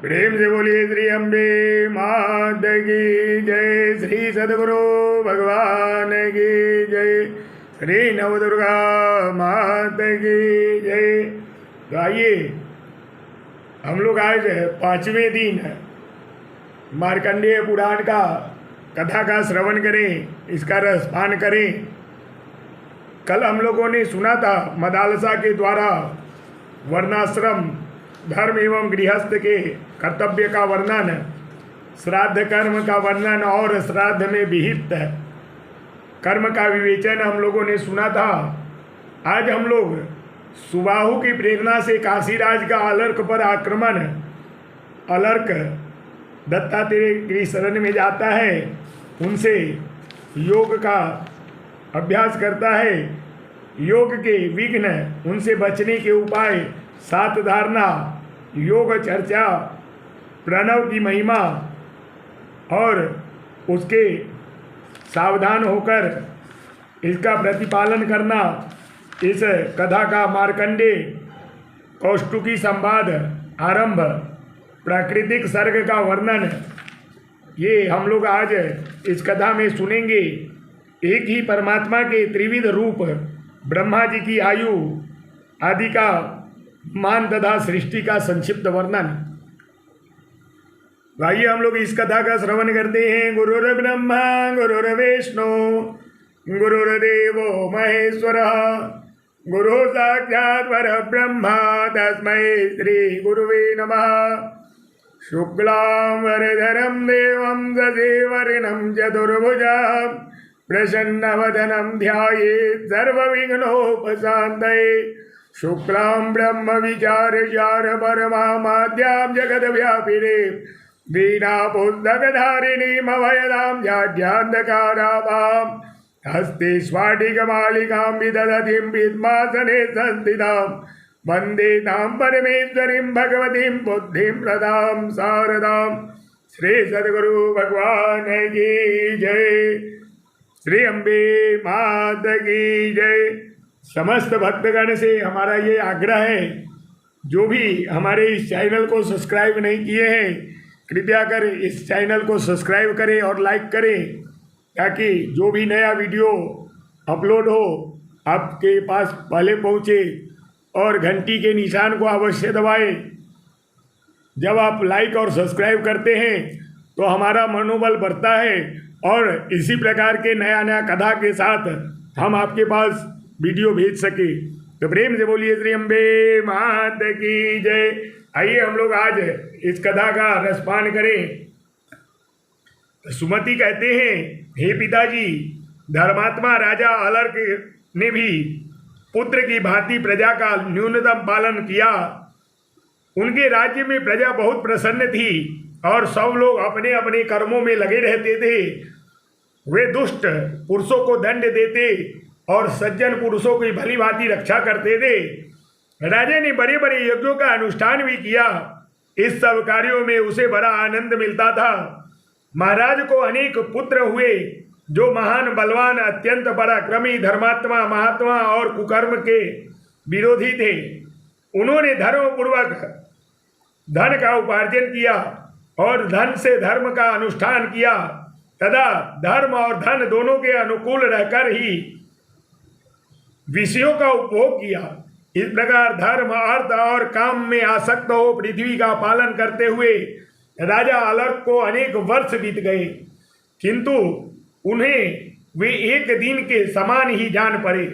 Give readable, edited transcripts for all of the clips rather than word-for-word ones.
प्रेम से बोलिए श्री अम्बे मात की जय, श्री सदगुरु भगवान की जय, श्री नवदुर्गा मात की जय। तो आइए हम लोग आज 5वें दिन मार्कंडेय पुराण का कथा का श्रवण करें, इसका रसपान करें। कल हम लोगों ने सुना था मदालसा के द्वारा वर्णाश्रम धर्म एवं गृहस्थ के कर्तव्य का वर्णन, श्राद्ध कर्म का वर्णन और श्राद्ध में विहित कर्म का विवेचन हम लोगों ने सुना था। आज हम लोग सुबाहु की प्रेरणा से काशीराज का अलर्क पर आक्रमण, अलर्क दत्तात्रेय की शरण में जाता है, उनसे योग का अभ्यास करता है, योग के विघ्न, उनसे बचने के उपाय, 7 धारणा, योग चर्चा, प्रणव की महिमा और उसके सावधान होकर इसका प्रतिपालन करना। इस कथा का मार्कंडेय कौष्टुकी संवाद आरंभ, प्राकृतिक सर्ग का वर्णन, ये हम लोग आज इस कथा में सुनेंगे। एक ही परमात्मा के त्रिविध रूप, ब्रह्मा जी की आयु आदि का मान तथा सृष्टि का संक्षिप्त वर्णन। आइए हम लोग इस कथा का श्रवण करते हैं। गुरुर्ब्रह्मा गुरुर्विष्णु गुरुर्देवो महेश्वरः, गुरु साक्षात् परब्रह्म तस्मै श्री गुरुवे नमः। शुक्लां वरदरं देवं शशिवर्णं चतुर्भुजं प्रसन्नवदनं ध्यायेत् सर्वविघ्नोपशान्तये। शुक्लां ब्रह्म विचारचार परमाद्यां जगद्व्यापिने वीणापुस्तकधारिणीं अभयदां जाड्यान्धकाराभां हस्ते स्फाटिकमालिकां विदधतीं पद्मासने संस्थितां वन्दे तां परमेश्वरीं भगवतीं बुद्धिं प्रदां शारदां। श्री सद्गुरु भगवान की जय, श्री अम्बे मात की जय। समस्त भक्तगण से हमारा ये आग्रह है, जो भी हमारे इस चैनल को सब्सक्राइब नहीं किए हैं, कृपया कर इस चैनल को सब्सक्राइब करें और लाइक करें, ताकि जो भी नया वीडियो अपलोड हो आपके पास पहले पहुँचे। और घंटी के निशान को अवश्य दबाएं। जब आप लाइक और सब्सक्राइब करते हैं तो हमारा मनोबल बढ़ता है और इसी प्रकार के नया नया कथा के साथ हम आपके पास वीडियो भेज सके। तो प्रेम से बोलिए श्री अम्बे मात की जय। आइए हम लोग आज इस कथा का रसपान करें। तो सुमति कहते हैं, हे पिताजी, धर्मात्मा राजा अलर्क ने भी पुत्र की भांति प्रजा का न्यूनतम पालन किया। उनके राज्य में प्रजा बहुत प्रसन्न थी और सब लोग अपने अपने कर्मों में लगे रहते थे। वे दुष्ट पुरुषों को दंड देते और सज्जन पुरुषों की भली भांति रक्षा करते थे। राजा ने बड़े बड़े यज्ञों का अनुष्ठान भी किया। इस सब कार्यों में उसे बड़ा आनंद मिलता था। महाराज को अनेक पुत्र हुए, जो महान बलवान, अत्यंत पराक्रमी, धर्मात्मा, महात्मा और कुकर्म के विरोधी थे। उन्होंने धर्मपूर्वक धन का उपार्जन किया और धन से धर्म का अनुष्ठान किया तथा धर्म और धन दोनों के अनुकूल रहकर ही विषयों का उपभोग किया। इस प्रकार धर्म, अर्थ और काम में आसक्त हो पृथ्वी का पालन करते हुए राजा अलर्क को अनेक वर्ष बीत गए, किंतु उन्हें वे एक दिन के समान ही जान पड़े।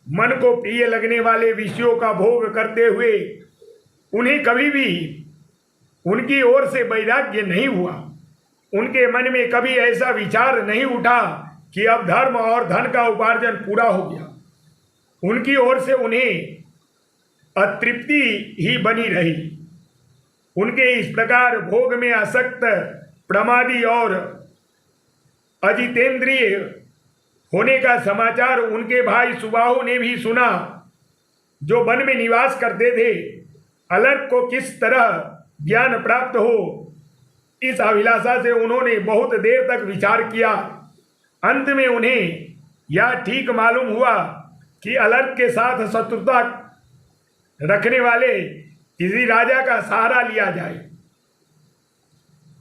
मन को प्रिय लगने वाले विषयों का भोग करते हुए उन्हें कभी भी उनकी ओर से वैराग्य नहीं हुआ। उनके मन में कभी ऐसा विचार नहीं उठा कि अब धर्म और धन का उपार्जन पूरा हो गया। उनकी ओर से उन्हें अतृप्ति ही बनी रही। उनके इस प्रकार भोग में आसक्त, प्रमादी और अजितेंद्रिय होने का समाचार उनके भाई सुबाहु ने भी सुना, जो वन में निवास करते थे। अलर्क को किस तरह ज्ञान प्राप्त हो, इस अभिलाषा से उन्होंने बहुत देर तक विचार किया। अंत में उन्हें यह ठीक मालूम हुआ कि अलर्क के साथ शत्रुता रखने वाले किसी राजा का सहारा लिया जाए।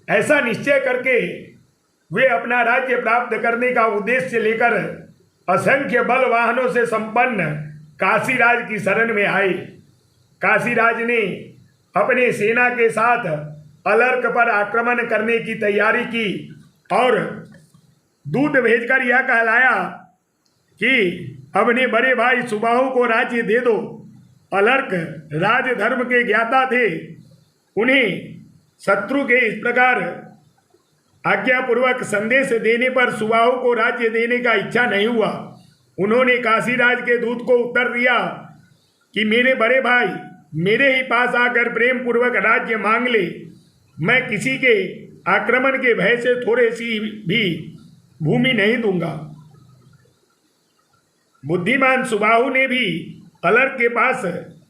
ऐसा निश्चय करके वे अपना राज्य प्राप्त करने का उद्देश्य लेकर असंख्य बल वाहनों से संपन्न काशीराज की शरण में आए। काशीराज ने अपने सेना के साथ अलर्क पर आक्रमण करने की तैयारी की और दूत भेजकर यह कहलाया कि अपने बड़े भाई सुबाहु को राज्य दे दो। अलर्क राजधर्म के ज्ञाता थे। उन्हें शत्रु के इस प्रकार आज्ञापूर्वक संदेश देने पर सुबाहु को राज्य देने का इच्छा नहीं हुआ। उन्होंने काशीराज के दूत को उत्तर दिया कि मेरे बड़े भाई मेरे ही पास आकर प्रेम पूर्वक राज्य मांग ले, मैं किसी के आक्रमण के भय से थोड़ी सी भी भूमि नहीं दूंगा। बुद्धिमान सुबाहु ने भी अलर्क के पास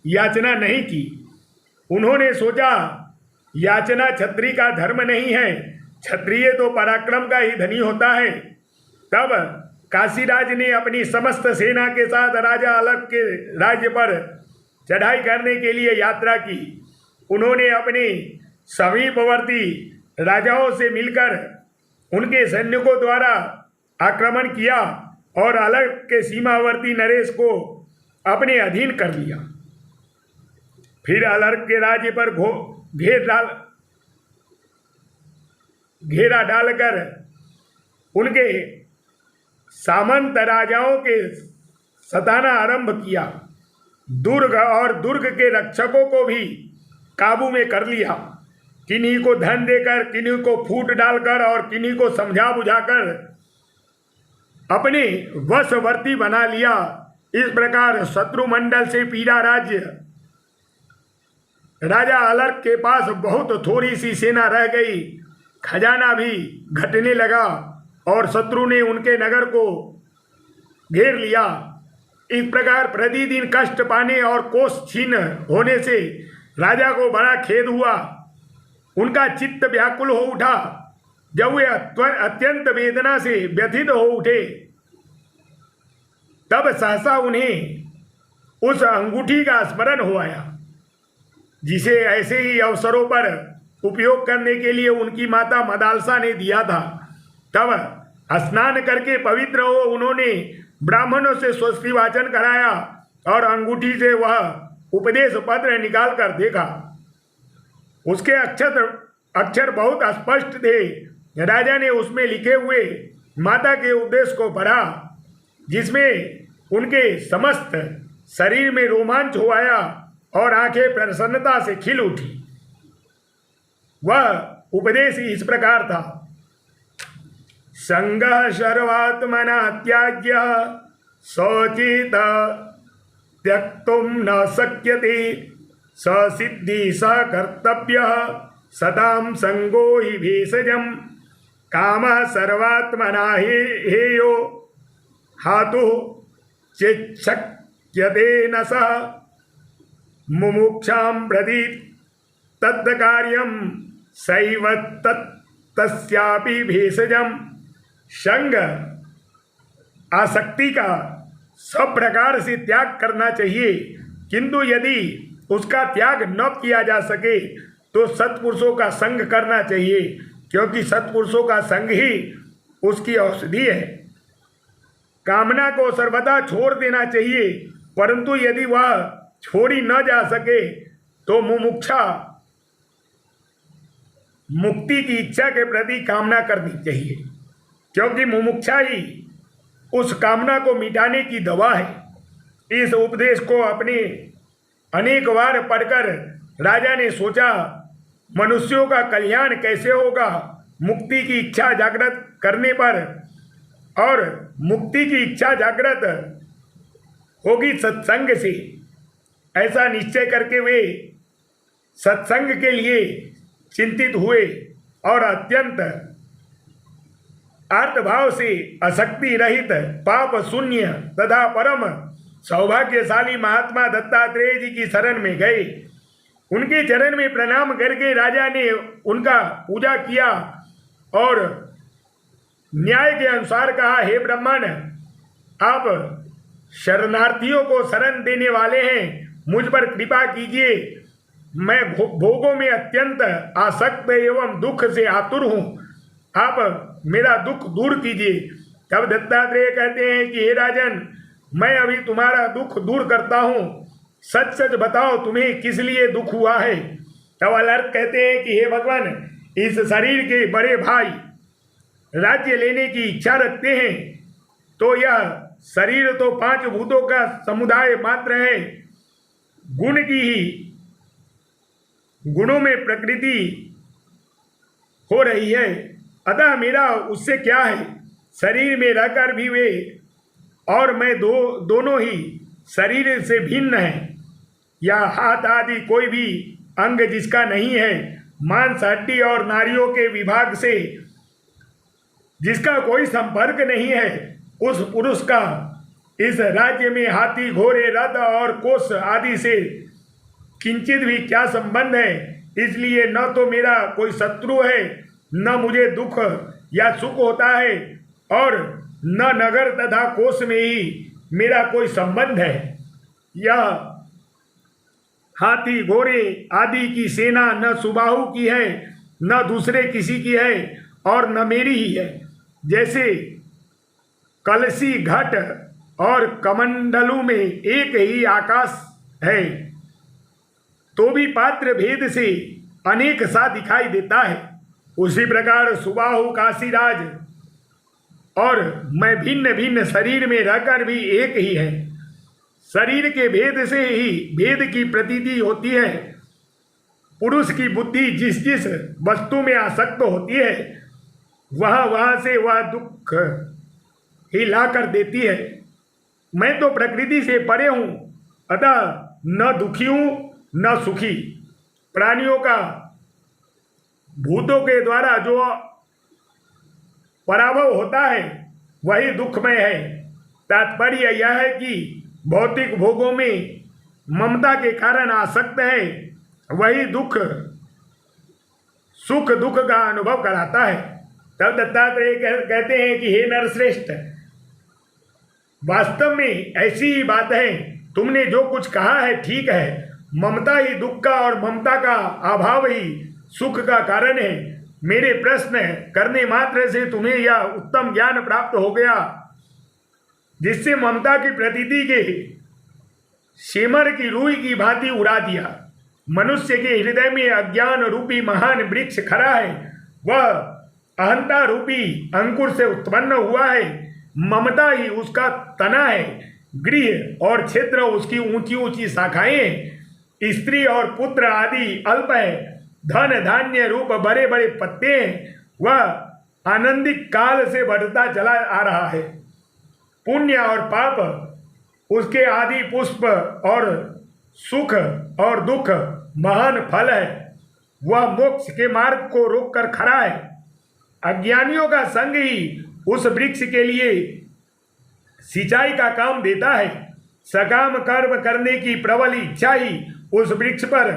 याचना नहीं की। उन्होंने सोचा याचना क्षत्रिय का धर्म नहीं है, क्षत्रिय तो पराक्रम का ही धनी होता है। तब काशीराज ने अपनी समस्त सेना के साथ राजा अलर्क के राज्य पर चढ़ाई करने के लिए यात्रा की। उन्होंने अपने समीपवर्ती राजाओं से मिलकर उनके सैनिकों द्वारा आक्रमण किया और अलर्क के सीमावर्ती नरेश को अपने अधीन कर लिया। फिर अलर्क के राज्य पर घेरा डालकर उनके सामंत राजाओं के सताना आरंभ किया। दुर्ग और दुर्ग के रक्षकों को भी काबू में कर लिया। किन्हीं को धन देकर, किन्हीं को फूट डालकर और किन्हीं को समझा बुझाकर अपने वशवर्ती बना लिया। इस प्रकार शत्रुमंडल से पीड़ा राज्य राजा अलर्क के पास बहुत थोड़ी सी सेना रह गई। खजाना भी घटने लगा और शत्रु ने उनके नगर को घेर लिया। इस प्रकार प्रतिदिन कष्ट पाने और कोष छीन होने से राजा को बड़ा खेद हुआ। उनका चित्त व्याकुल हो उठा। जब वे अत्यंत वेदना से व्यथित हो उठे तब सहसा उन्हें उस अंगूठी का स्मरण हो आया जिसे ऐसे ही अवसरों पर उपयोग करने के लिए उनकी माता मदालसा ने दिया था। तब स्नान करके पवित्र हो उन्होंने ब्राह्मणों से स्वस्ति वाचन कराया और अंगूठी से वह उपदेश पत्र निकाल कर देखा। उसके अक्षर बहुत स्पष्ट थे। राजा ने उसमें लिखे हुए माता के उपदेश को पढ़ा, जिसमें उनके समस्त शरीर में रोमांच हो आया और आंखें प्रसन्नता से खिल उठी। वह उपदेश इस प्रकार था: संगः सर्वात्मना त्याज्य शौचित त्यक्तुं न शक्यते स सिद्धि स कर्तव्य सतां संगो हि भेषजम् कामः सर्वात्मना हेयो हातु चेच्छक्यते न सः मुमुक्षां प्रति तद्कार्यं सैव तस्यापि भेषजम्। संग आसक्ति का सब प्रकार से त्याग करना चाहिए, किंतु यदि उसका त्याग न किया जा सके तो सत्पुरुषों का संग करना चाहिए, क्योंकि सत्पुरुषों का संग ही उसकी औषधि है। कामना को सर्वदा छोड़ देना चाहिए, परंतु यदि वह छोड़ी न जा सके तो मुमुक्षा मुक्ति की इच्छा के प्रति कामना करनी चाहिए, क्योंकि मुमुक्षा ही उस कामना को मिटाने की दवा है। इस उपदेश को अपने अनेक बार पढ़कर राजा ने सोचा, मनुष्यों का कल्याण कैसे होगा मुक्ति की इच्छा जागृत करने पर, और मुक्ति की इच्छा जागृत होगी सत्संग से। ऐसा निश्चय करके वे सत्संग के लिए चिंतित हुए और अत्यंत आर्तभाव से आसक्ति रहित पाप शून्य तथा परम सौभाग्यशाली महात्मा दत्तात्रेय जी की शरण में गए। उनके चरण में प्रणाम करके राजा ने उनका पूजा किया और न्याय के अनुसार कहा, हे ब्राह्मण, आप शरणार्थियों को शरण देने वाले हैं, मुझ पर कृपा कीजिए। मैं भोगों में अत्यंत आसक्त एवं दुख से आतुर हूँ, आप मेरा दुख दूर कीजिए। तब दत्तात्रेय कहते हैं कि हे राजन, मैं अभी तुम्हारा दुख दूर करता हूँ, सच सच बताओ तुम्हें किस लिए दुख हुआ है। तब अलर्क कहते हैं कि हे भगवान, इस शरीर के बड़े भाई राज्य लेने की इच्छा रखते हैं, तो यह शरीर तो 5 भूतों का समुदाय मात्र है, गुण की ही गुणों में प्रकृति हो रही है, अतः मेरा उससे क्या है। शरीर में रहकर भी वे और मैं दोनों ही शरीर से भिन्न हैं। या हाथ आदि कोई भी अंग जिसका नहीं है, मांस हड्डी और नारियों के विभाग से जिसका कोई संपर्क नहीं है, उस पुरुष का इस राज्य में हाथी घोड़े रथ और कोष आदि से किंचित भी क्या संबंध है। इसलिए न तो मेरा कोई शत्रु है, न मुझे दुख या सुख होता है, और न नगर तथा कोष में ही मेरा कोई संबंध है। यह हाथी घोड़े आदि की सेना न सुबाहु की है, न दूसरे किसी की है, और न मेरी ही है। जैसे कलसी घट और कमंडलू में एक ही आकाश है, तो भी पात्र भेद से अनेक सा दिखाई देता है, उसी प्रकार सुबाहु काशीराज और मैं भिन्न भिन्न शरीर में रहकर भी एक ही है। शरीर के भेद से ही भेद की प्रतीति होती है। पुरुष की बुद्धि जिस जिस वस्तु में आसक्त होती है, वहाँ से वह दुख ही ला कर देती है। मैं तो प्रकृति से परे हूँ, अतः न दुखी हूँ न सुखी। प्राणियों का भूतों के द्वारा जो पराभव होता है वही दुखमय है। तात्पर्य यह है कि भौतिक भोगों में ममता के कारण आसक्त है, वही सुख दुख का अनुभव कराता है। तब दत्तात्रेय कहते हैं कि हे नरश्रेष्ठ, वास्तव में ऐसी ही बात है, तुमने जो कुछ कहा है ठीक है। ममता ही दुख का और ममता का अभाव ही सुख का कारण है। मेरे प्रश्न करने मात्र से तुम्हें यह उत्तम ज्ञान प्राप्त हो गया, जिससे ममता की प्रतीति के शेमर की रूई की भांति उड़ा दिया। मनुष्य के हृदय में अज्ञान रूपी महान वृक्ष खड़ा है, वह अहंता रूपी अंकुर से उत्पन्न हुआ है। ममता ही उसका तना है, गृह और क्षेत्र उसकी ऊंची ऊंची शाखाएं, स्त्री और पुत्र आदि अल्प है, धन धान्य रूप बड़े बड़े पत्ते हैं, वह आनंदिक काल से बढ़ता चला आ रहा है। पुण्य और पाप उसके आदि पुष्प और सुख और दुख महान फल है, वह मोक्ष के मार्ग को रोक कर खड़ा है। अज्ञानियों का संग ही उस वृक्ष के लिए सिंचाई का काम देता है। सकाम कर्म करने की प्रबल इच्छा ही उस वृक्ष पर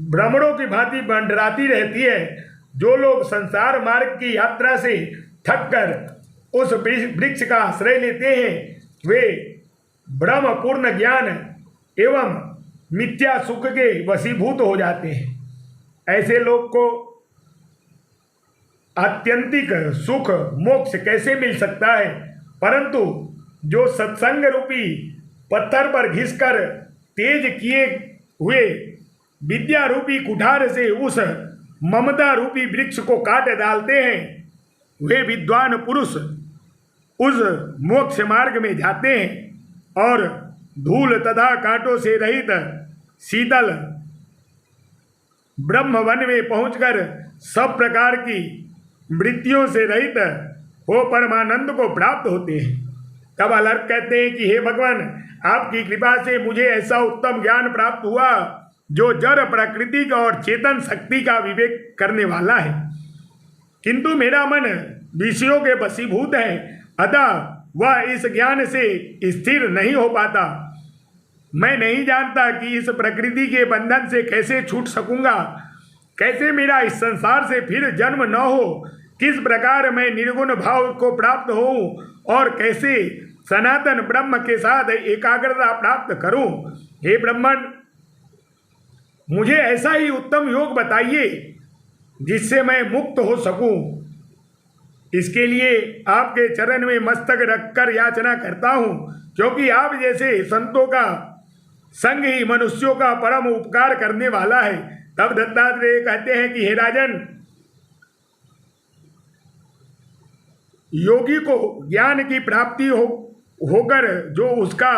भ्रमणों की भांति मंडराती रहती है। जो लोग संसार मार्ग की यात्रा से थक कर उस वृक्ष का आश्रय लेते हैं, वे ब्रह्म पूर्ण ज्ञान एवं मिथ्या सुख के वशीभूत हो जाते हैं। ऐसे लोग को आत्यंतिक सुख मोक्ष कैसे मिल सकता है? परंतु जो सत्संग रूपी पत्थर पर घिसकर तेज किए हुए विद्या रूपी कुठार से उस ममता रूपी वृक्ष को काट डालते हैं, वे विद्वान पुरुष उस मोक्ष मार्ग में जाते हैं और धूल तथा कांटों से रहित शीतल ब्रह्म वन में पहुंचकर सब प्रकार की वृत्तियों से रहित हो परमानंद को प्राप्त होते हैं। तब अलर्क कहते हैं कि हे भगवान, आपकी कृपा से मुझे ऐसा उत्तम ज्ञान प्राप्त हुआ जो जड़ प्रकृति का और चेतन शक्ति का विवेक करने वाला है, किंतु मेरा मन विषयों के वशीभूत है, अतः वह इस ज्ञान से स्थिर नहीं हो पाता। मैं नहीं जानता कि इस प्रकृति के बंधन से कैसे छूट सकूंगा, कैसे मेरा इस संसार से फिर जन्म न हो, किस प्रकार मैं निर्गुण भाव को प्राप्त हो और कैसे सनातन ब्रह्म के साथ एकाग्रता प्राप्त करूं। हे ब्रह्मन, मुझे ऐसा ही उत्तम योग बताइए जिससे मैं मुक्त हो सकूं। इसके लिए आपके चरण में मस्तक रखकर याचना करता हूं, क्योंकि आप जैसे संतों का संग ही मनुष्यों का परम उपकार करने वाला है। तब दत्तात्रेय कहते हैं कि हे राजन, योगी को ज्ञान की प्राप्ति होकर जो उसका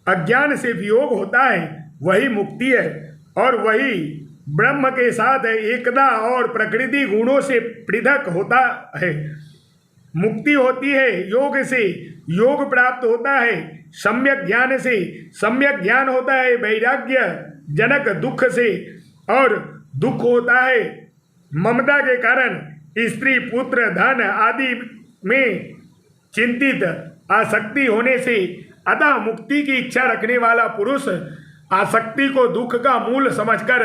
अज्ञान से वियोग होता है वही मुक्ति है, और वही ब्रह्म के साथ एकता और प्रकृति गुणों से पृथक होता है। मुक्ति होती है योग से, योग प्राप्त होता है सम्यक ज्ञान से, सम्यक ज्ञान होता है वैराग्य जनक दुख से, और दुख होता है ममता के कारण स्त्री पुत्र धन आदि में चिंतित आसक्ति होने से। अतः मुक्ति की इच्छा रखने वाला पुरुष आसक्ति को दुख का मूल समझकर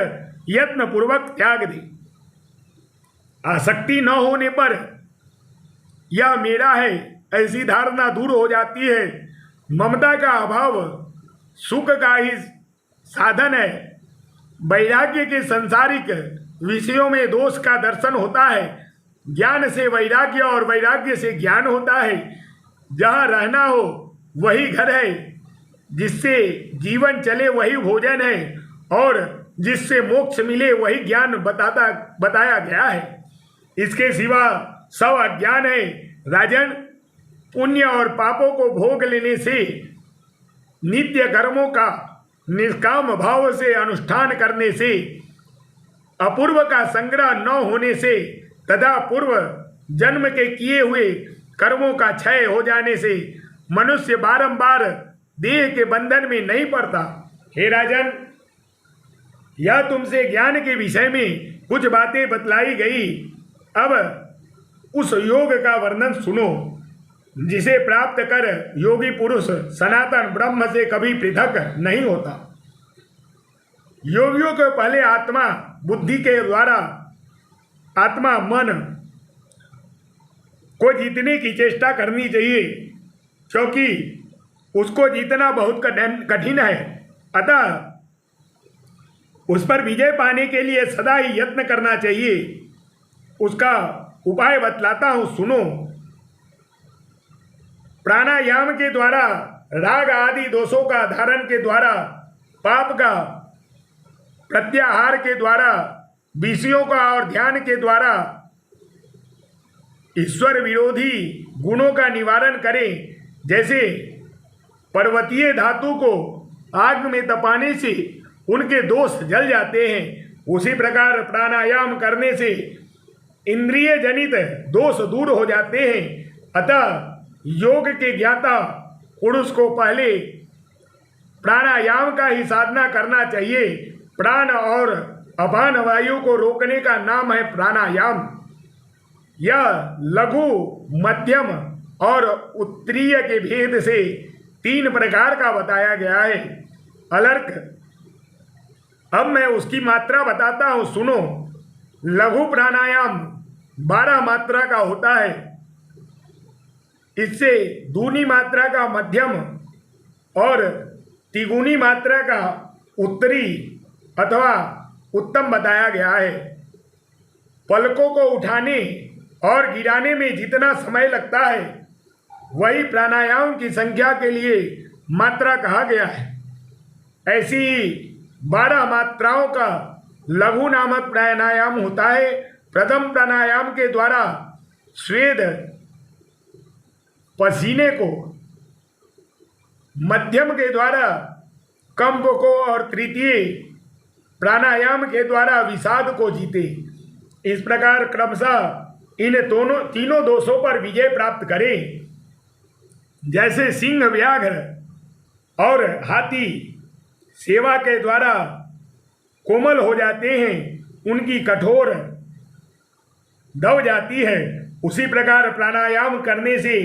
यत्न पूर्वक त्याग दे। आसक्ति न होने पर यह मेरा है ऐसी धारणा दूर हो जाती है। ममता का अभाव सुख का ही साधन है। वैराग्य के सांसारिक विषयों में दोष का दर्शन होता है। ज्ञान से वैराग्य और वैराग्य से ज्ञान होता है। जहाँ रहना हो वही घर है, जिससे जीवन चले वही भोजन है, और जिससे मोक्ष मिले वही ज्ञान बताया गया है। इसके सिवा सब अज्ञान है। राजन, पुण्य और पापों को भोग लेने से, नित्य कर्मों का निष्काम भाव से अनुष्ठान करने से, अपूर्व का संग्रह न होने से तथा पूर्व जन्म के किए हुए कर्मों का क्षय हो जाने से मनुष्य बारंबार देह के बंधन में नहीं पड़ता। हे राजन, यह तुमसे ज्ञान के विषय में कुछ बातें बतलाई गई। अब उस योग का वर्णन सुनो, जिसे प्राप्त कर योगी पुरुष सनातन ब्रह्म से कभी पृथक नहीं होता। योगियों को पहले आत्मा बुद्धि के द्वारा आत्मा मन को जीतने की चेष्टा करनी चाहिए, क्योंकि उसको जीतना बहुत कठिन है। अतः उस पर विजय पाने के लिए सदा ही यत्न करना चाहिए। उसका उपाय बतलाता हूँ, सुनो। प्राणायाम के द्वारा राग आदि दोषों का धारण के द्वारा, पाप का प्रत्याहार के द्वारा, विषयों का और ध्यान के द्वारा ईश्वर विरोधी गुणों का निवारण करें। जैसे पर्वतीय धातु को आग में तपाने से उनके दोष जल जाते हैं, उसी प्रकार प्राणायाम करने से इंद्रिय जनित दोष दूर हो जाते हैं। अतः योग के ज्ञाता पुरुष को पहले प्राणायाम का ही साधना करना चाहिए। प्राण और अपान वायु को रोकने का नाम है प्राणायाम। यह लघु, मध्यम और उत्तरीय के भेद से 3 प्रकार का बताया गया है। अलर्क, अब मैं उसकी मात्रा बताता हूँ, सुनो। लघु प्राणायाम 12 मात्रा का होता है। इससे दूनी मात्रा का मध्यम और तिगुनी मात्रा का उत्तरी अथवा उत्तम बताया गया है। पलकों को उठाने और गिराने में जितना समय लगता है वही प्राणायाम की संख्या के लिए मात्रा कहा गया है। ऐसी ही 12 मात्राओं का लघु नामक प्राणायाम होता है। प्रथम प्राणायाम के द्वारा स्वेद पसीने को, मध्यम के द्वारा कंप को और तृतीय प्राणायाम के द्वारा विषाद को जीते। इस प्रकार क्रमशः इन तीनों दोषों पर विजय प्राप्त करें। जैसे सिंह, व्याघ्र और हाथी सेवा के द्वारा कोमल हो जाते हैं, उनकी कठोर दब जाती है, उसी प्रकार प्राणायाम करने से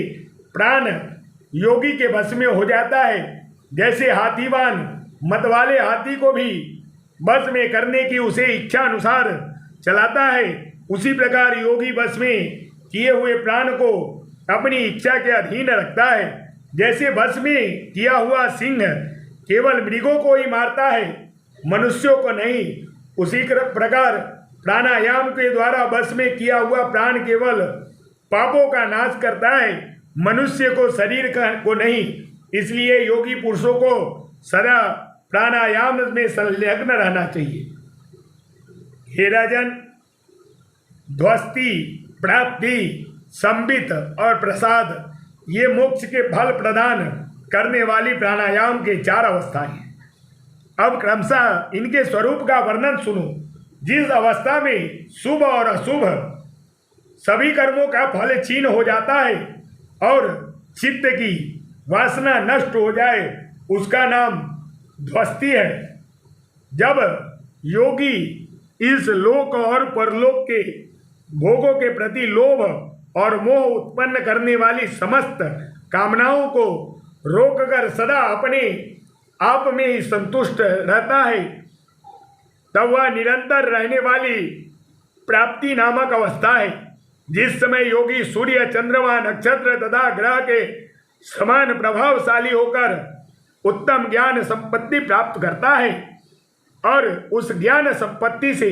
प्राण योगी के वश में हो जाता है। जैसे हाथीवान मतवाले हाथी को भी वश में करने की उसे इच्छा अनुसार चलाता है, उसी प्रकार योगी वश में किए हुए प्राण को अपनी इच्छा के अधीन रखता है। जैसे वश में किया हुआ सिंह केवल मृगों को ही मारता है, मनुष्यों को नहीं, उसी प्रकार प्राणायाम के द्वारा बस में किया हुआ प्राण केवल पापों का नाश करता है, मनुष्य को शरीर को नहीं। इसलिए योगी पुरुषों को सदा प्राणायाम में संलग्न रहना चाहिए। हे राजन, ध्वस्ति, प्राप्ति, संबित और प्रसाद ये मोक्ष के फल प्रदान करने वाली प्राणायाम के 4 अवस्थाएं हैं। अब क्रमशः इनके स्वरूप का वर्णन सुनो। जिस अवस्था में शुभ और अशुभ सभी कर्मों का फल क्षीण हो जाता है और चित्त की वासना नष्ट हो जाए, उसका नाम ध्वस्ति है। जब योगी इस लोक और परलोक के भोगों के प्रति लोभ और मोह उत्पन्न करने वाली समस्त कामनाओं को रोककर सदा अपने आप में ही संतुष्ट रहता है, तब वह निरंतर रहने वाली प्राप्ति नामक अवस्था है। जिस समय योगी सूर्य, चंद्रमा, नक्षत्र तथा ग्रह के समान प्रभावशाली होकर उत्तम ज्ञान संपत्ति प्राप्त करता है और उस ज्ञान संपत्ति से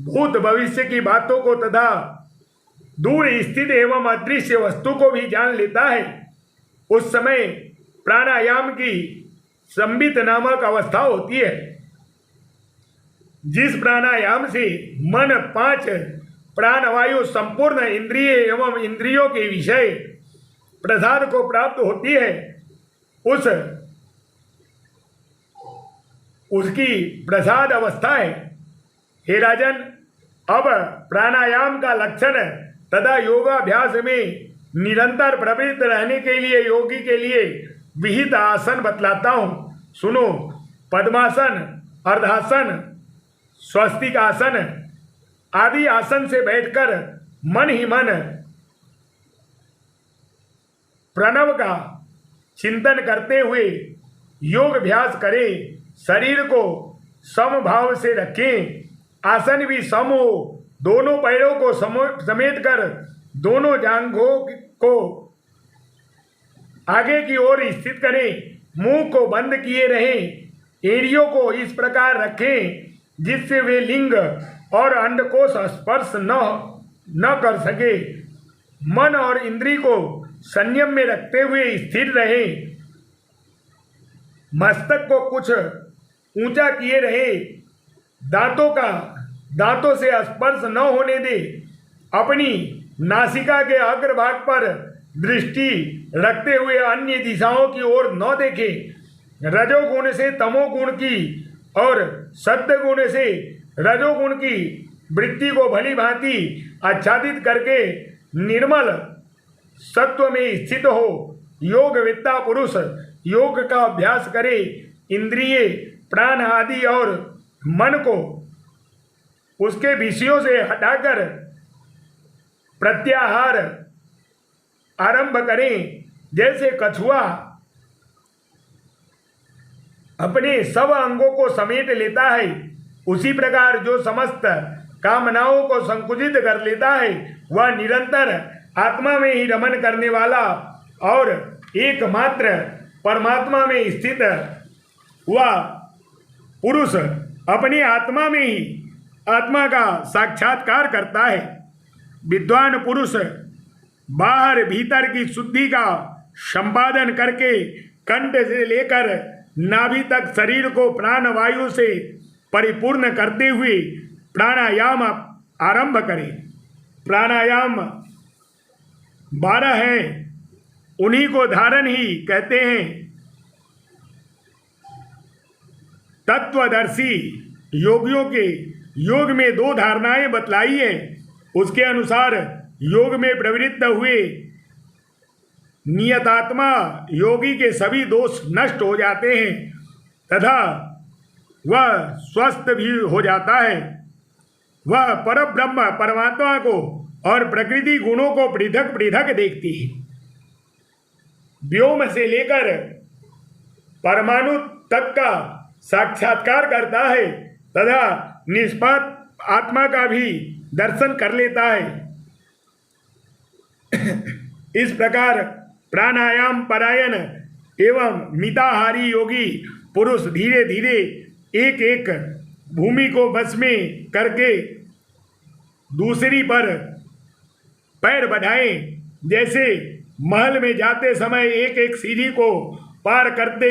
भूत भविष्य की बातों को तथा दूर स्थित एवं अदृश्य वस्तु को भी जान लेता है, उस समय प्राणायाम की संबित नामक अवस्था होती है। जिस प्राणायाम से मन 5 प्राणवायु संपूर्ण इंद्रिय एवं इंद्रियों के विषय प्रसाद को प्राप्त होती है, उसकी प्रसाद अवस्था है। हे राजन, अब प्राणायाम का लक्षण तथा योगाभ्यास में निरंतर प्रवृत्त रहने के लिए योगी के लिए विहित आसन बतलाता हूँ, सुनो। पद्मासन, अर्धासन, स्वस्तिक आसन आदि आसन से बैठकर मन ही मन प्रणव का चिंतन करते हुए योग अभ्यास करें। शरीर को समभाव से रखें, आसन भी सम हो। दोनों पैरों को समेटकर दोनों जांघों को आगे की ओर स्थित करें। मुंह को बंद किए रहें। एड़ियों को इस प्रकार रखें जिससे वे लिंग और अंडकोश स्पर्श न कर सके। मन और इंद्री को संयम में रखते हुए स्थिर रहे। मस्तक को कुछ ऊंचा किए रहे। दांतों से स्पर्श न होने दे। अपनी नासिका के अग्रभाग पर दृष्टि रखते हुए अन्य दिशाओं की ओर न देखें। रजोगुण से तमोगुण की और सत्वगुण से रजोगुण की वृत्ति को भली भांति आच्छादित करके निर्मल सत्व में स्थित हो। योगवेत्ता पुरुष योग का अभ्यास करे। इंद्रिय, प्राण आदि और मन को उसके विषयों से हटाकर प्रत्याहार आरंभ करें। जैसे कछुआ अपने सब अंगों को समेट लेता है, उसी प्रकार जो समस्त कामनाओं को संकुचित कर लेता है, वह निरंतर आत्मा में ही रमन करने वाला और एकमात्र परमात्मा में स्थित हुआ पुरुष अपनी आत्मा में ही आत्मा का साक्षात्कार करता है। विद्वान पुरुष बाहर भीतर की शुद्धि का संपादन करके कंठ से लेकर नाभि तक शरीर को प्राण वायु से परिपूर्ण करते हुए प्राणायाम आरंभ करें। प्राणायाम 12 हैं, उन्हीं को धारण ही कहते हैं। तत्वदर्शी योगियों के योग में 2 धारणाएं बतलाई हैं। उसके अनुसार योग में प्रवृत्त हुए नियतात्मा योगी के सभी दोष नष्ट हो जाते हैं तथा वह स्वस्थ भी हो जाता है। वह परब्रह्म परमात्मा को और प्रकृति गुणों को पृथक पृथक देखती है। व्योम से लेकर परमाणु तक का साक्षात्कार करता है तथा निष्पाप आत्मा का भी दर्शन कर लेता है। इस प्रकार प्राणायाम परायण एवं मिताहारी योगी पुरुष धीरे धीरे एक एक भूमि को बस में करके दूसरी पर पैर बढ़ाएं। जैसे महल में जाते समय एक एक सीढ़ी को पार करते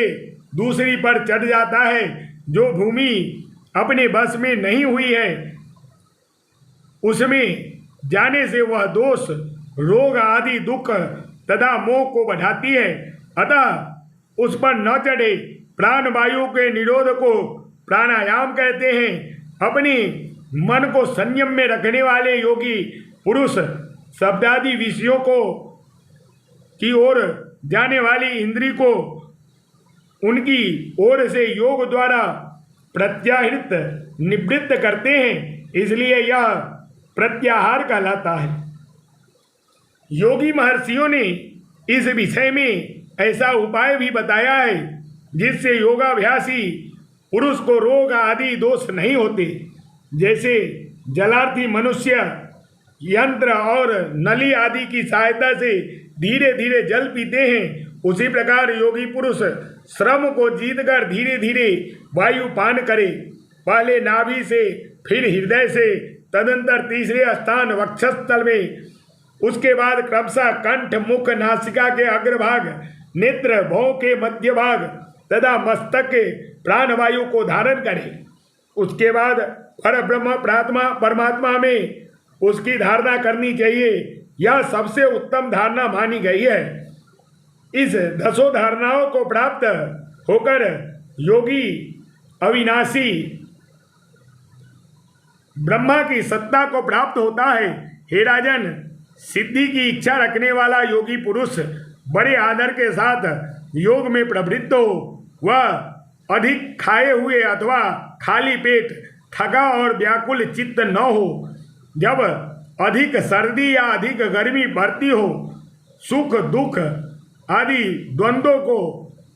दूसरी पर चढ़ जाता है। जो भूमि अपने बस में नहीं हुई है उसमें जाने से वह दोष रोग आदि दुख तथा मोह को बढ़ाती है। अतः उस पर न चढ़े। प्राण वायु के निरोध को प्राणायाम कहते हैं। अपने मन को संयम में रखने वाले योगी पुरुष शब्दादि विषयों को की ओर जाने वाली इंद्री को उनकी ओर से योग द्वारा प्रत्याहृत निवृत्त करते हैं। इसलिए यह प्रत्याहार कहलाता है। योगी महर्षियों ने इस विषय में ऐसा उपाय भी बताया है जिससे योगाभ्यासी पुरुष को रोग आदि दोष नहीं होते। जैसे जलार्थी मनुष्य यंत्र और नली आदि की सहायता से धीरे धीरे जल पीते हैं, उसी प्रकार योगी पुरुष श्रम को जीतकर धीरे धीरे वायु पान करे। पहले नाभि से, फिर हृदय से, तदंतर तीसरे स्थान वक्षस्थल में, उसके बाद क्रमशः कंठ, मुख, नासिका के अग्रभाग, नेत्र, भौं के मध्य भाग तथा मस्तक के प्राणवायु को धारण करे। उसके बाद परब्रह्म परमात्मा में उसकी धारणा करनी चाहिए। यह सबसे उत्तम धारणा मानी गई है। इस 10 धारणाओं को प्राप्त होकर योगी अविनाशी ब्रह्मा की सत्ता को प्राप्त होता है। हे राजन, सिद्धि की इच्छा रखने वाला योगी पुरुष बड़े आदर के साथ योग में प्रवृत्त हो। वह अधिक खाए हुए अथवा खाली पेट, थका और व्याकुल चित्त न हो। जब अधिक सर्दी या अधिक गर्मी बढ़ती हो, सुख दुख आदि द्वंद्वों को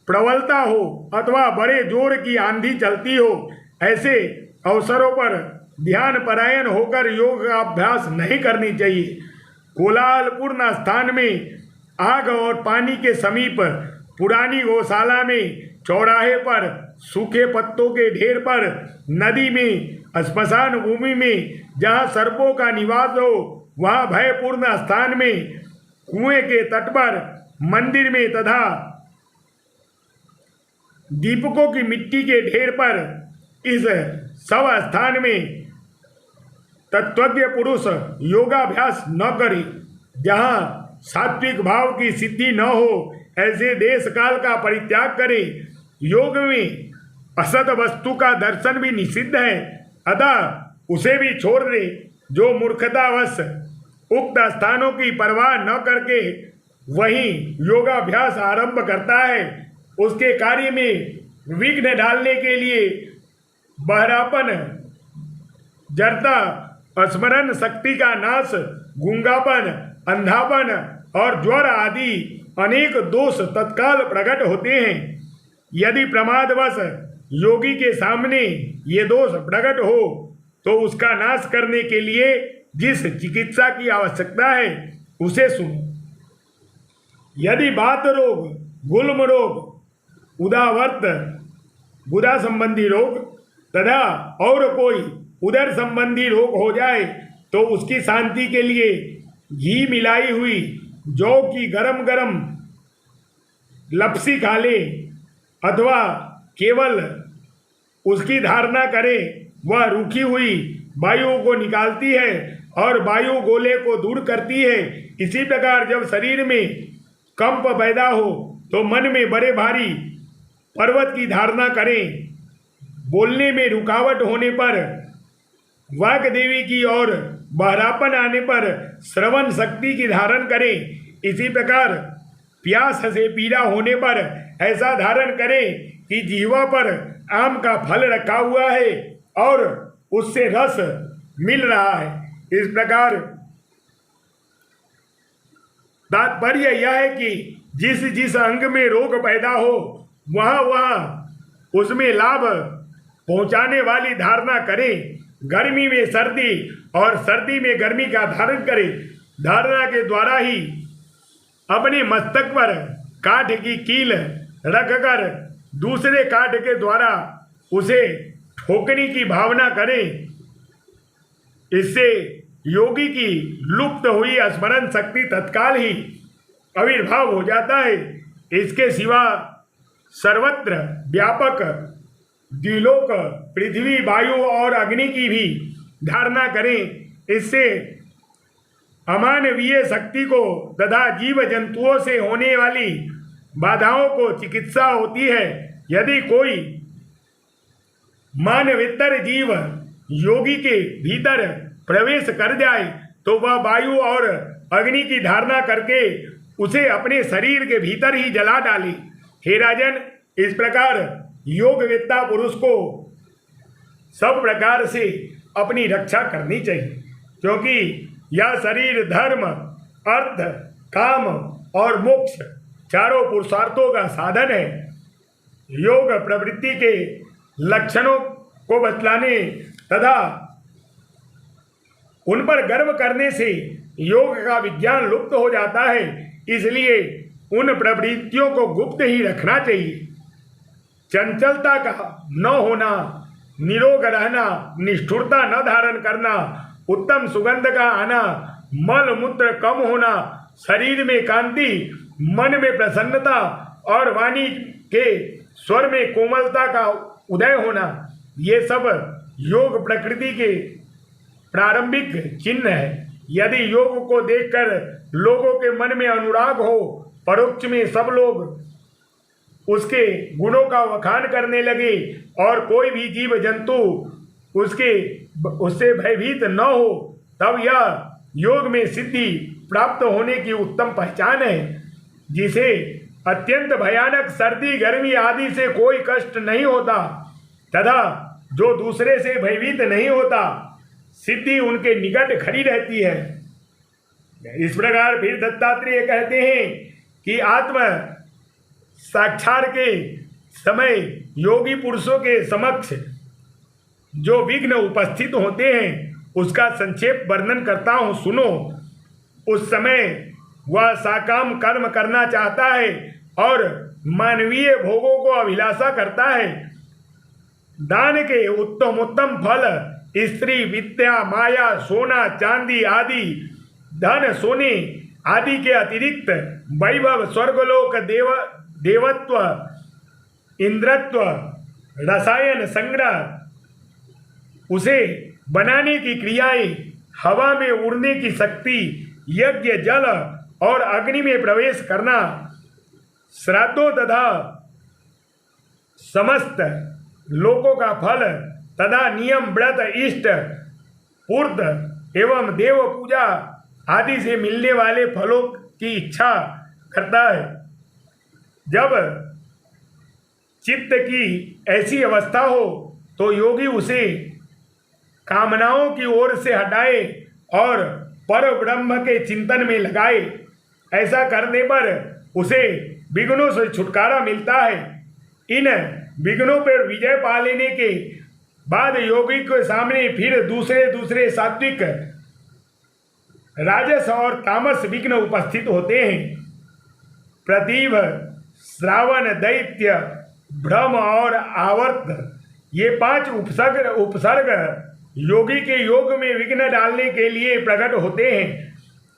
प्रबलता हो अथवा बड़े जोर की आंधी चलती हो, ऐसे अवसरों पर ध्यान परायण होकर योग का अभ्यास नहीं करनी चाहिए। कोलाहलपूर्ण स्थान में, आग और पानी के समीप, पुरानी गौशाला में, चौराहे पर, सूखे पत्तों के ढेर पर, नदी में, श्मशान भूमि में, जहाँ सर्पों का निवास हो, वहाँ भयपूर्ण स्थान में, कुएं के तट पर, मंदिर में तथा दीपकों की मिट्टी के ढेर पर, इस सब स्थान में तत्वज्ञ पुरुष योगाभ्यास न करे। जहाँ सात्विक भाव की सिद्धि न हो, ऐसे देश काल का परित्याग करे। योग में असत वस्तु का दर्शन भी निषिद्ध है, अतः उसे भी छोड़ दे। जो मूर्खतावश उक्त स्थानों की परवाह न करके वहीं योगाभ्यास आरंभ करता है, उसके कार्य में विघ्न डालने के लिए बहरापन, जड़ता, स्मरण शक्ति का नाश, गूंगापन, अंधापन और ज्वर आदि अनेक दोष तत्काल प्रकट होते हैं। यदि प्रमादवश योगी के सामने ये दोष प्रकट हो तो उसका नाश करने के लिए जिस चिकित्सा की आवश्यकता है उसे सुनो। यदि बात रोग, गुल्म रोग, उदावर्त, गुदा संबंधी रोग तथा और कोई उदर संबंधी रोग हो जाए तो उसकी शांति के लिए घी मिलाई हुई जौ की गरम गरम लपसी खा ले अथवा केवल उसकी धारणा करे। वह रूखी हुई वायु को निकालती है और वायु गोले को दूर करती है। इसी प्रकार जब शरीर में कंप पैदा हो तो मन में बड़े भारी पर्वत की धारणा करें। बोलने में रुकावट होने पर, वाक देवी की और बहरापन आने पर श्रवण शक्ति की धारण करें। इसी प्रकार प्यास से पीड़ा होने पर ऐसा धारण करें कि जीवा पर आम का फल रखा हुआ है और उससे रस मिल रहा है। इस प्रकार तात्पर्य यह है कि जिस जिस अंग में रोग पैदा हो वहाँ वहाँ उसमें लाभ पहुँचाने वाली धारणा करें। गर्मी में सर्दी और सर्दी में गर्मी का धारण करें। धारणा के द्वारा ही अपने मस्तक पर काठ की कील रखकर दूसरे काठ के द्वारा उसे ठोकने की भावना करें। इससे योगी की लुप्त हुई स्मरण शक्ति तत्काल ही आविर्भाव हो जाता है। इसके सिवा सर्वत्र व्यापक द्विलोक पृथ्वी, वायु और अग्नि की भी धारणा करें। इससे अमानवीय शक्ति को तथा जीव जंतुओं से होने वाली बाधाओं को चिकित्सा होती है। यदि कोई मानवेतर जीव योगी के भीतर प्रवेश कर जाए तो वह वायु और अग्नि की धारणा करके उसे अपने शरीर के भीतर ही जला डाले। हे राजन, इस प्रकार योगवेत्ता पुरुष को सब प्रकार से अपनी रक्षा करनी चाहिए, क्योंकि यह शरीर धर्म, अर्थ, काम और मोक्ष चारों पुरुषार्थों का साधन है। योग प्रवृत्ति के लक्षणों को बतलाने तथा उन पर गर्व करने से योग का विज्ञान लुप्त हो जाता है। इसलिए उन प्रवृत्तियों को गुप्त ही रखना चाहिए। चंचलता का न होना, निरोग रहना, निष्ठुरता न धारण करना, उत्तम सुगंध का आना, मल मूत्र कम होना, शरीर में कांति, मन में प्रसन्नता और वाणी के स्वर में कोमलता का उदय होना, ये सब योग प्रकृति के प्रारंभिक चिन्ह है। यदि योग को देखकर लोगों के मन में अनुराग हो, परोक्ष में सब लोग उसके गुणों का वखान करने लगे और कोई भी जीव जंतु उससे भयभीत न हो, तब यह योग में सिद्धि प्राप्त होने की उत्तम पहचान है। जिसे अत्यंत भयानक सर्दी, गर्मी आदि से कोई कष्ट नहीं होता तथा जो दूसरे से भयभीत नहीं होता, सिद्धि उनके निकट खड़ी रहती है। इस प्रकार फिर दत्तात्रेय कहते हैं कि आत्म साक्षात के समय योगी पुरुषों के समक्ष जो विघ्न उपस्थित होते हैं उसका संक्षेप वर्णन करता हूँ, सुनो। उस समय वह साकाम कर्म करना चाहता है और मानवीय भोगों को अभिलाषा करता है। दान के उत्तम फल, स्त्री, विद्या, माया, सोना, चांदी आदि, धन, सोने आदि के अतिरिक्त वैभव, स्वर्गलोक, देवत्व, इंद्रत्व, रसायन संग्रह, उसे बनाने की क्रियाएं, हवा में उड़ने की शक्ति, यज्ञ, जल और अग्नि में प्रवेश करना, श्राद्धों तथा समस्त लोकों का फल तथा नियम, व्रत, इष्ट पूर्त एवं देव पूजा आदि से मिलने वाले फलों की इच्छा करता है। जब चित्त की ऐसी अवस्था हो तो योगी उसे कामनाओं की ओर से हटाए और पर ब्रह्म के चिंतन में लगाए। ऐसा करने पर उसे विघ्नों से छुटकारा मिलता है। इन विघ्नों पर विजय पा लेने के बाद योगी के सामने फिर दूसरे सात्विक, राजस और तामस विघ्न उपस्थित होते हैं। प्रतिभ, श्रावण, दैत्य, भ्रम और आवर्त, ये 5 उपसर्ग योगी के योग में विघ्न डालने के लिए प्रकट होते हैं।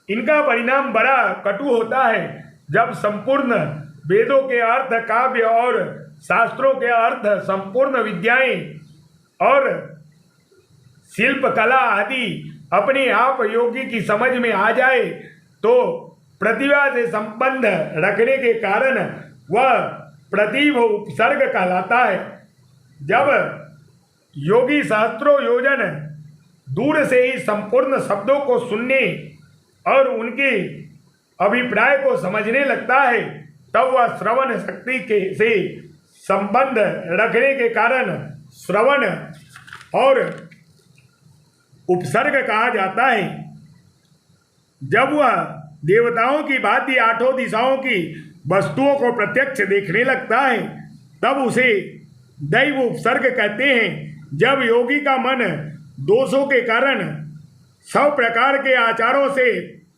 इनका परिणाम बड़ा कटु होता है। जब संपूर्ण वेदों के अर्थ, काव्य और शास्त्रों के अर्थ, संपूर्ण विद्याएं और शिल्प कला आदि अपने आप योगी की समझ में आ जाए तो प्रतिभा से संबंध रखने के कारण वह प्रतिभ उपसर्ग कहलाता है। जब योगी सहस्त्रों योजन दूर से ही संपूर्ण शब्दों को सुनने और उनके अभिप्राय को समझने लगता है, तब वह श्रवण शक्ति से संबंध रखने के कारण श्रवण और उपसर्ग कहा जाता है। जब वह देवताओं की भांति 8 दिशाओं की वस्तुओं को प्रत्यक्ष देखने लगता है, तब उसे दैव उपसर्ग कहते हैं। जब योगी का मन दोषों के कारण सब प्रकार के आचारों से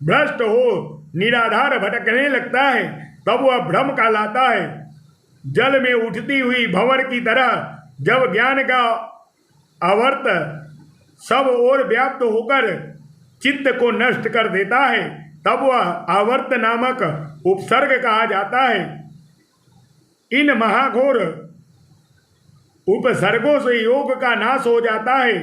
भ्रष्ट हो निराधार भटकने लगता है, तब वह भ्रम कहलाता है। जल में उठती हुई भंवर की तरह जब ज्ञान का आवर्त सब ओर व्याप्त होकर चित्त को नष्ट कर देता है, तब वह आवर्त नामक उपसर्ग कहा जाता है। इन महाघोर उपसर्गों से योग का नाश हो जाता है।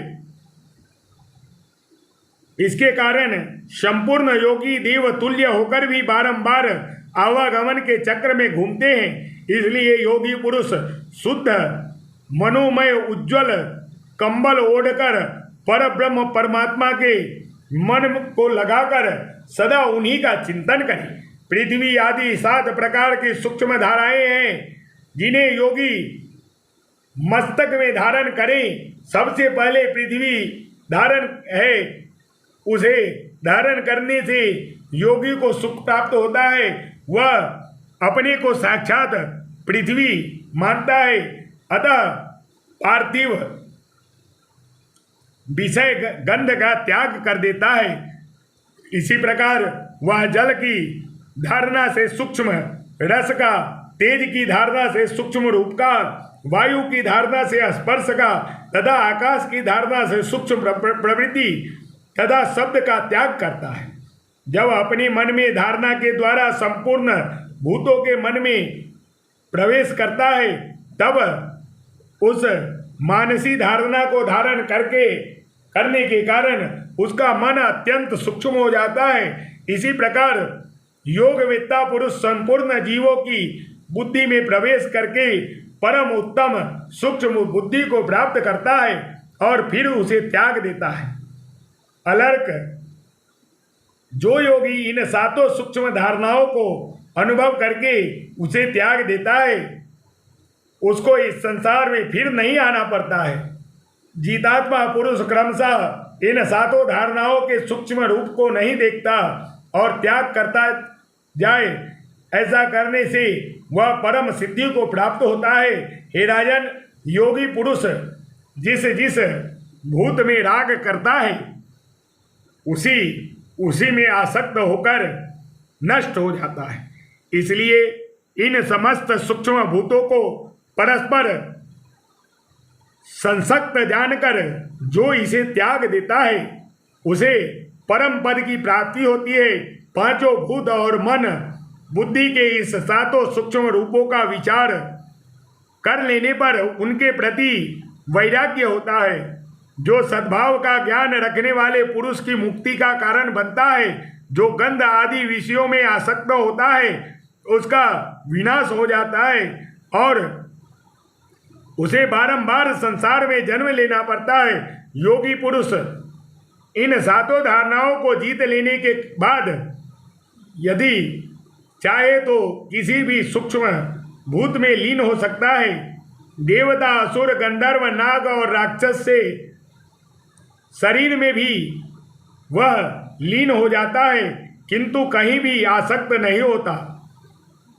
इसके कारण संपूर्ण योगी देव तुल्य होकर भी बारंबार आवागमन के चक्र में घूमते हैं। इसलिए योगी पुरुष शुद्ध मनोमय उज्ज्वल कंबल ओढ़कर पर ब्रह्म परमात्मा के मन को लगाकर सदा उन्हीं का चिंतन करें। पृथ्वी आदि 7 प्रकार की सूक्ष्म धाराएं हैं जिन्हें योगी मस्तक में धारण करें। सबसे पहले पृथ्वी धारण है, उसे धारण करने से योगी को सुख प्राप्त होता है। वह अपने को साक्षात पृथ्वी मानता है, अतः पार्थिव विषय गंध का त्याग कर देता है। इसी प्रकार वह जल की धारणा से सूक्ष्म रस का, तेज की धारणा से सूक्ष्म रूप का, वायु की धारणा से स्पर्श का तथा आकाश की धारणा से सूक्ष्म प्रवृत्ति तथा शब्द का त्याग करता है। जब अपने मन में धारणा के द्वारा संपूर्ण भूतों के मन में प्रवेश करता है, तब उस मानसी धारणा को धारण करने के कारण उसका मन अत्यंत सूक्ष्म हो जाता है। इसी प्रकार योगवेत्ता पुरुष संपूर्ण जीवों की बुद्धि में प्रवेश करके परम उत्तम सूक्ष्म बुद्धि को प्राप्त करता है और फिर उसे त्याग देता है। अलर्क जो योगी इन 7 सूक्ष्म धारणाओं को अनुभव करके उसे त्याग देता है, उसको इस संसार में फिर नहीं आना पड़ता है। जीतात्मा पुरुष क्रमशः इन 7 धारणाओं के सूक्ष्म रूप को नहीं देखता और त्याग करता जाए। ऐसा करने से वह परम सिद्धि को प्राप्त होता है। हे राजन, योगी पुरुष जिस भूत में राग करता है उसी में आसक्त होकर नष्ट हो जाता है। इसलिए इन समस्त सूक्ष्म भूतों को परस्पर संसक्त जानकर जो इसे त्याग देता है उसे परम पद की प्राप्ति होती है। 5 भूत और मन बुद्धि के इस 7 सूक्ष्म रूपों का विचार कर लेने पर उनके प्रति वैराग्य होता है, जो सद्भाव का ज्ञान रखने वाले पुरुष की मुक्ति का कारण बनता है। जो गंध आदि विषयों में आसक्त होता है उसका विनाश हो जाता है और उसे बारंबार संसार में जन्म लेना पड़ता है। योगी पुरुष इन 7 धारणाओं को जीत लेने के बाद यदि चाहे तो किसी भी सूक्ष्म भूत में लीन हो सकता है। देवता, असुर, गंधर्व, नाग और राक्षस से शरीर में भी वह लीन हो जाता है, किंतु कहीं भी आसक्त नहीं होता।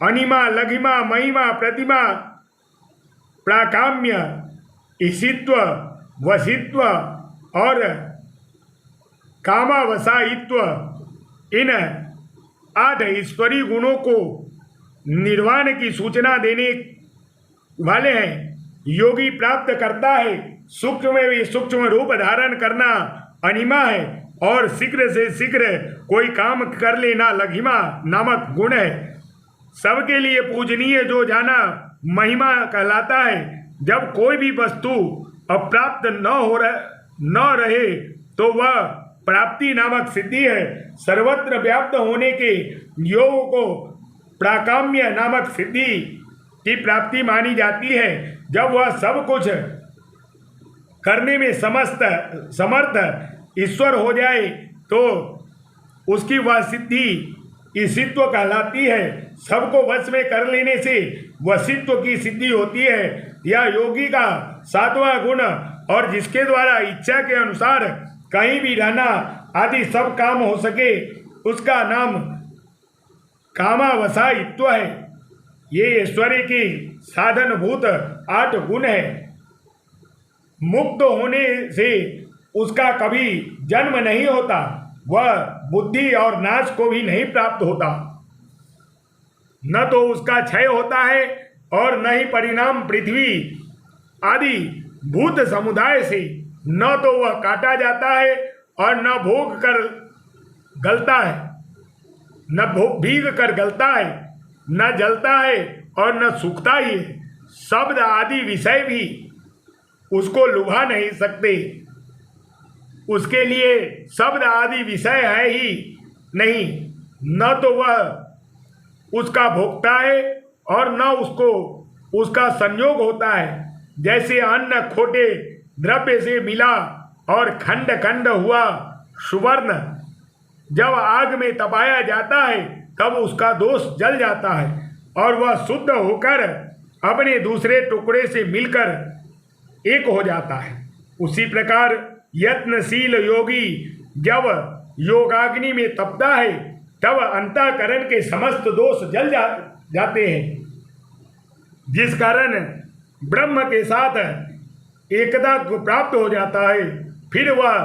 अनिमा, लघिमा, महिमा, प्रतिमा, प्राकाम्य, ईशित्व, वशित्व और कामावसायित्व, इन 8 ईश्वरीय गुणों को निर्वाण की सूचना देने वाले हैं। योगी प्राप्त करता है। सूक्ष्म में भी सूक्ष्म रूप धारण करना अनिमा है और शीघ्र से शीघ्र कोई काम कर लेना लघिमा नामक गुण है। सबके लिए पूजनीय जो जाना महिमा कहलाता है। जब कोई भी वस्तु अप्राप्त न रहे तो वह प्राप्ति नामक सिद्धि है। सर्वत्र व्याप्त होने के योग को प्राकाम्य नामक सिद्धि की प्राप्ति मानी जाती है। जब वह सब कुछ करने में समर्थ ईश्वर हो जाए तो उसकी वह सिद्धि ईशित्व कहलाती है। सबको वश में कर लेने से वशित्व की सिद्धि होती है। यह योगी का 7वां गुण और जिसके द्वारा इच्छा के अनुसार कहीं भी रहना आदि सब काम हो सके उसका नाम कामावसायित्व है। ये ऐश्वर्य की साधनभूत 8 गुण है। मुक्त होने से उसका कभी जन्म नहीं होता, वह बुद्धि और नाश को भी नहीं प्राप्त होता। न तो उसका क्षय होता है और न ही परिणाम पृथ्वी आदि भूत समुदाय से न तो वह काटा जाता है और न भोग कर गलता है, न भीग कर गलता है, न जलता है और न सूखता ही है। शब्द आदि विषय भी उसको लुभा नहीं सकते, उसके लिए शब्द आदि विषय है ही नहीं। न तो वह उसका भोगता है और न उसको उसका संयोग होता है। जैसे अन्न खोटे द्रव्य से मिला और खंड खंड हुआ सुवर्ण जब आग में तपाया जाता है तब उसका दोष जल जाता है और वह शुद्ध होकर अपने दूसरे टुकड़े से मिलकर एक हो जाता है। उसी प्रकार यत्नशील योगी जब योगाग्नि में तपता है तब अंतःकरण के समस्त दोष जल जाते हैं, जिस कारण ब्रह्म के साथ एकता को प्राप्त हो जाता है। फिर वह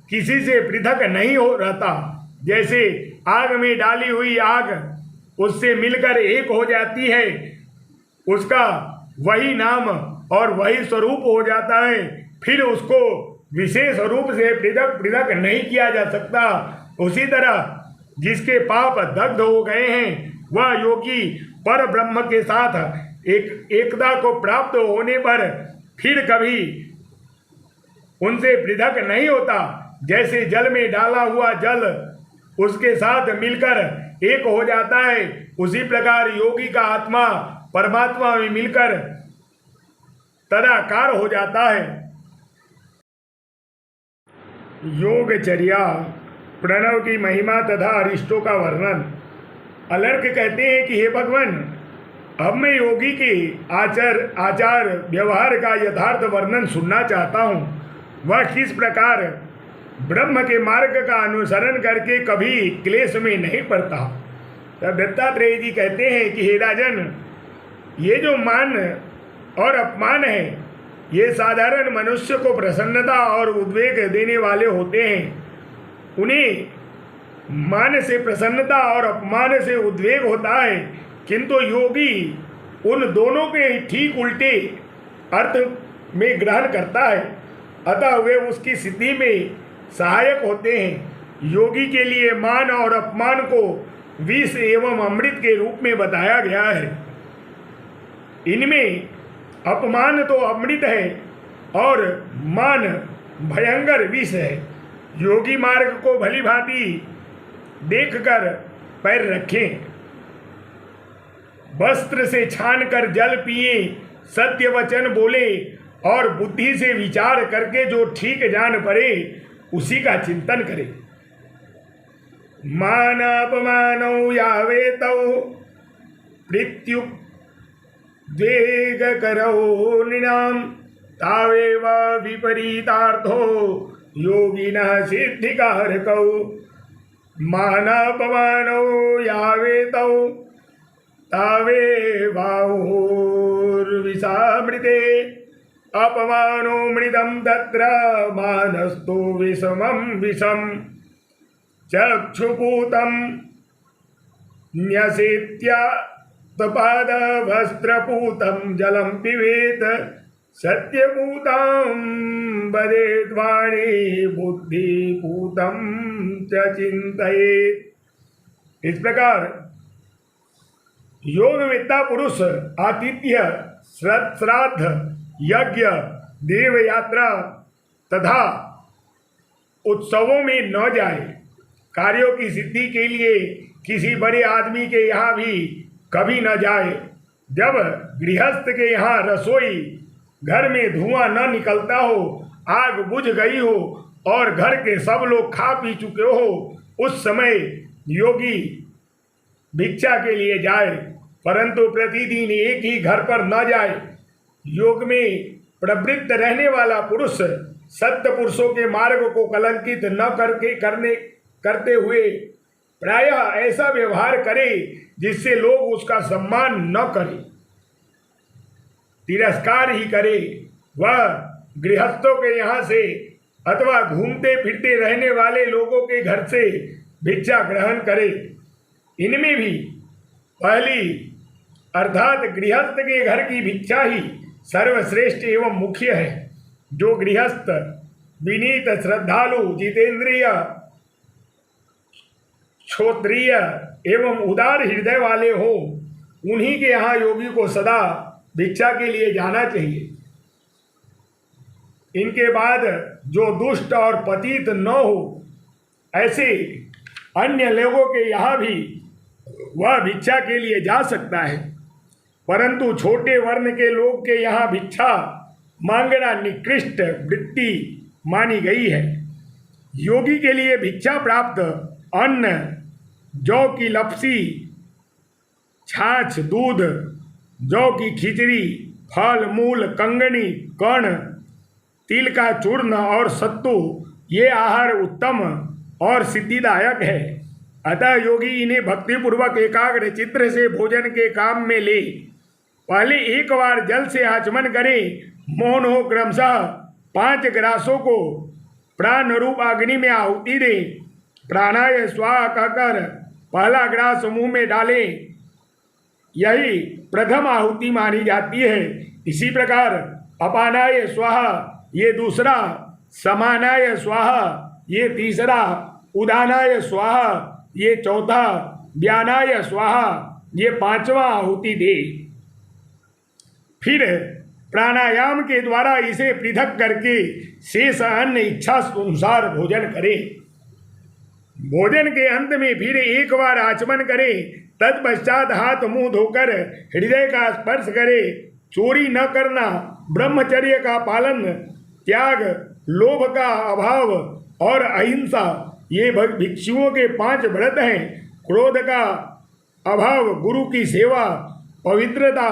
किसी से पृथक नहीं हो रहता। जैसे आग में डाली हुई आग उससे मिलकर एक हो जाती है, उसका वही नाम और वही स्वरूप हो जाता है। फिर उसको विशेष रूप से पृथक पृथक नहीं किया जा सकता। उसी तरह जिसके पाप दग्ध हो गए हैं वह योगी पर ब्रह्म के साथ एकता को प्राप्त होने पर फिर कभी उनसे पृथक नहीं होता। जैसे जल में डाला हुआ जल उसके साथ मिलकर एक हो जाता है, उसी प्रकार योगी का आत्मा परमात्मा में मिलकर तदाकार हो जाता है। योगचर्या, प्रणव की महिमा तथा अरिष्टों का वर्णन। अलर्क कहते हैं कि हे भगवान, अब मैं योगी के आचार व्यवहार का यथार्थ वर्णन सुनना चाहता हूँ। वह किस प्रकार ब्रह्म के मार्ग का अनुसरण करके कभी क्लेश में नहीं पड़ता। तब दत्तात्रेय जी कहते हैं कि हे राजन, ये जो मान और अपमान है ये साधारण मनुष्य को प्रसन्नता और उद्वेग देने वाले होते हैं। उन्हें मान से प्रसन्नता और अपमान से उद्वेग होता है, किंतु योगी उन दोनों के ठीक उल्टे अर्थ में ग्रहण करता है, अतः वे उसकी सिद्धि में सहायक होते हैं। योगी के लिए मान और अपमान को विष एवं अमृत के रूप में बताया गया है। इनमें अपमान तो अमृत है और मान भयंकर विष है। योगी मार्ग को भली भांति देखकर पैर रखें, वस्त्र से छानकर जल पिए, सत्य वचन बोले और बुद्धि से विचार करके जो ठीक जान पड़े उसी का चिंतन करे। मान अपमानौ यावेतौ मृत्यु द्वेग करो नृणाम तावेव विपरीतार्थो योगिनः सिद्धिकारकौ। मान अपमानौ यावेतौ तावेवाहुर्विषामृते अपमानो मृदं तत्र मानस्तु विषमं विषम चक्षुपूतं न्यसेत्या पादवस्त्रपूतं जलं पिबेत सत्यपूतं वदेद्वाणी बुद्धिपूतं च चिन्तयेत्। इस प्रकार योगवेत्ता पुरुष आतिथ्य, श्राद्ध, यज्ञ, देव यात्रा तथा उत्सवों में न जाए। कार्यों की सिद्धि के लिए किसी बड़े आदमी के यहाँ भी कभी न जाए। जब गृहस्थ के यहाँ रसोई घर में धुआं न निकलता हो, आग बुझ गई हो और घर के सब लोग खा पी चुके हो, उस समय योगी भिक्षा के लिए जाए, परंतु प्रतिदिन एक ही घर पर न जाए। योग में प्रवृत्त रहने वाला पुरुष सत्य पुरुषों के मार्ग को कलंकित न करते हुए प्रायः ऐसा व्यवहार करे जिससे लोग उसका सम्मान न करें, तिरस्कार ही करे। वह गृहस्थों के यहाँ से अथवा घूमते फिरते रहने वाले लोगों के घर से भिक्षा ग्रहण करे। इनमें भी पहली अर्थात गृहस्थ के घर की भिक्षा ही सर्वश्रेष्ठ एवं मुख्य है। जो गृहस्थ विनीत, श्रद्धालु, जितेंद्रिय, क्षोत्रिय एवं उदार हृदय वाले हो, उन्हीं के यहाँ योगी को सदा भिक्षा के लिए जाना चाहिए। इनके बाद जो दुष्ट और पतित न हो, ऐसे अन्य लोगों के यहाँ भी वह भिक्षा के लिए जा सकता है, परंतु छोटे वर्ण के लोग के यहाँ भिक्षा मांगना निकृष्ट वृत्ति मानी गई है। योगी के लिए भिक्षा प्राप्त अन्न, जौ की लपसी, छाछ, दूध, जौ की खिचड़ी, फल मूल, कंगनी, कर्ण, तिल का चूर्ण और सत्तू, ये आहार उत्तम और सिद्धिदायक है। अतः योगी इन्हें भक्तिपूर्वक एकाग्र चित्त से भोजन के काम में ले। पहले एक बार जल से आचमन करे, मौन हो, क्रमशः 5 ग्रासों को प्राण रूप अग्नि में आहुति दे। प्राणाय स्वाहा कहकर पहला ग्रास मुंह में डाले, यही प्रथम आहुति मानी जाती है। इसी प्रकार अपानाय स्वाहा ये दूसरा, समानाय स्वाहा ये तीसरा, उदानाय स्वाहा ये चौथा, व्यानाय स्वाहा ये 5वां आहुति दे। फिर प्राणायाम के द्वारा इसे पृथक करके शेष अन्न इच्छा अनुसार भोजन करे। भोजन के अंत में फिर एक बार आचमन करे, तत्पश्चात हाथ मुंह धोकर हृदय का स्पर्श करे। चोरी न करना, ब्रह्मचर्य का पालन, त्याग, लोभ का अभाव और अहिंसा ये भिक्षुओं के 5 व्रत हैं। क्रोध का अभाव, गुरु की सेवा, पवित्रता,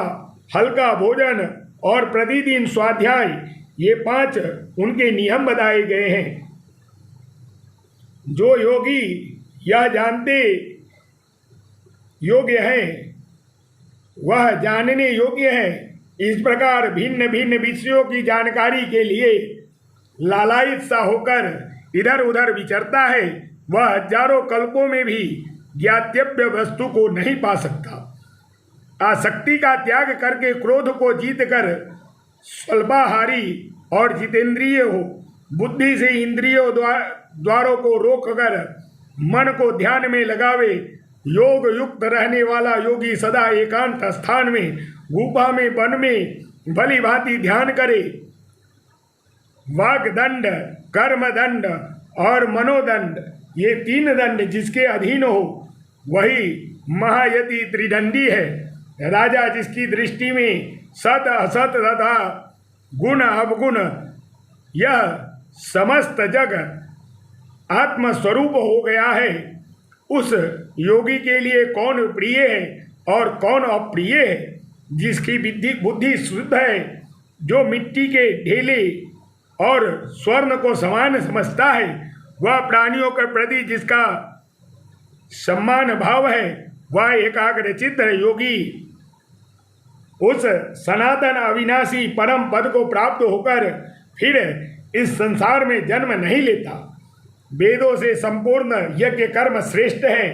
हल्का भोजन और प्रतिदिन स्वाध्याय ये 5 उनके नियम बताए गए हैं। जो योगी यह जानते योग्य हैं वह जानने योग्य हैं। इस प्रकार भिन्न भिन्न विषयों की जानकारी के लिए लालायित सा होकर इधर उधर विचरता है, वह हजारों कल्पों में भी ज्ञातव्य वस्तु को नहीं पा सकता। आसक्ति का त्याग करके क्रोध को जीतकर स्वल्पाहारी और जितेंद्रिय हो, बुद्धि से इंद्रियों द्वारों को रोककर मन को ध्यान में लगावे। योग युक्त रहने वाला योगी सदा एकांत स्थान में, गुफा में, वन में भली भांति ध्यान करे। वाग दंड, कर्म दंड और मनोदंड ये 3 दंड जिसके अधीन हो वही महायति त्रिदंडी है। राजा जिसकी दृष्टि में सत असत तथा गुण अवगुण यह समस्त जग आत्मस्वरूप हो गया है, उस योगी के लिए कौन प्रिय है और कौन अप्रिय है। जिसकी बुद्धि शुद्ध है, जो मिट्टी के ढेले और स्वर्ण को समान समझता है, वह प्राणियों के प्रति जिसका सम्मान भाव है, वह एकाग्रचित्त योगी उस सनातन अविनाशी परम पद को प्राप्त होकर फिर इस संसार में जन्म नहीं लेता। वेदों से संपूर्ण यज्ञ कर्म श्रेष्ठ है।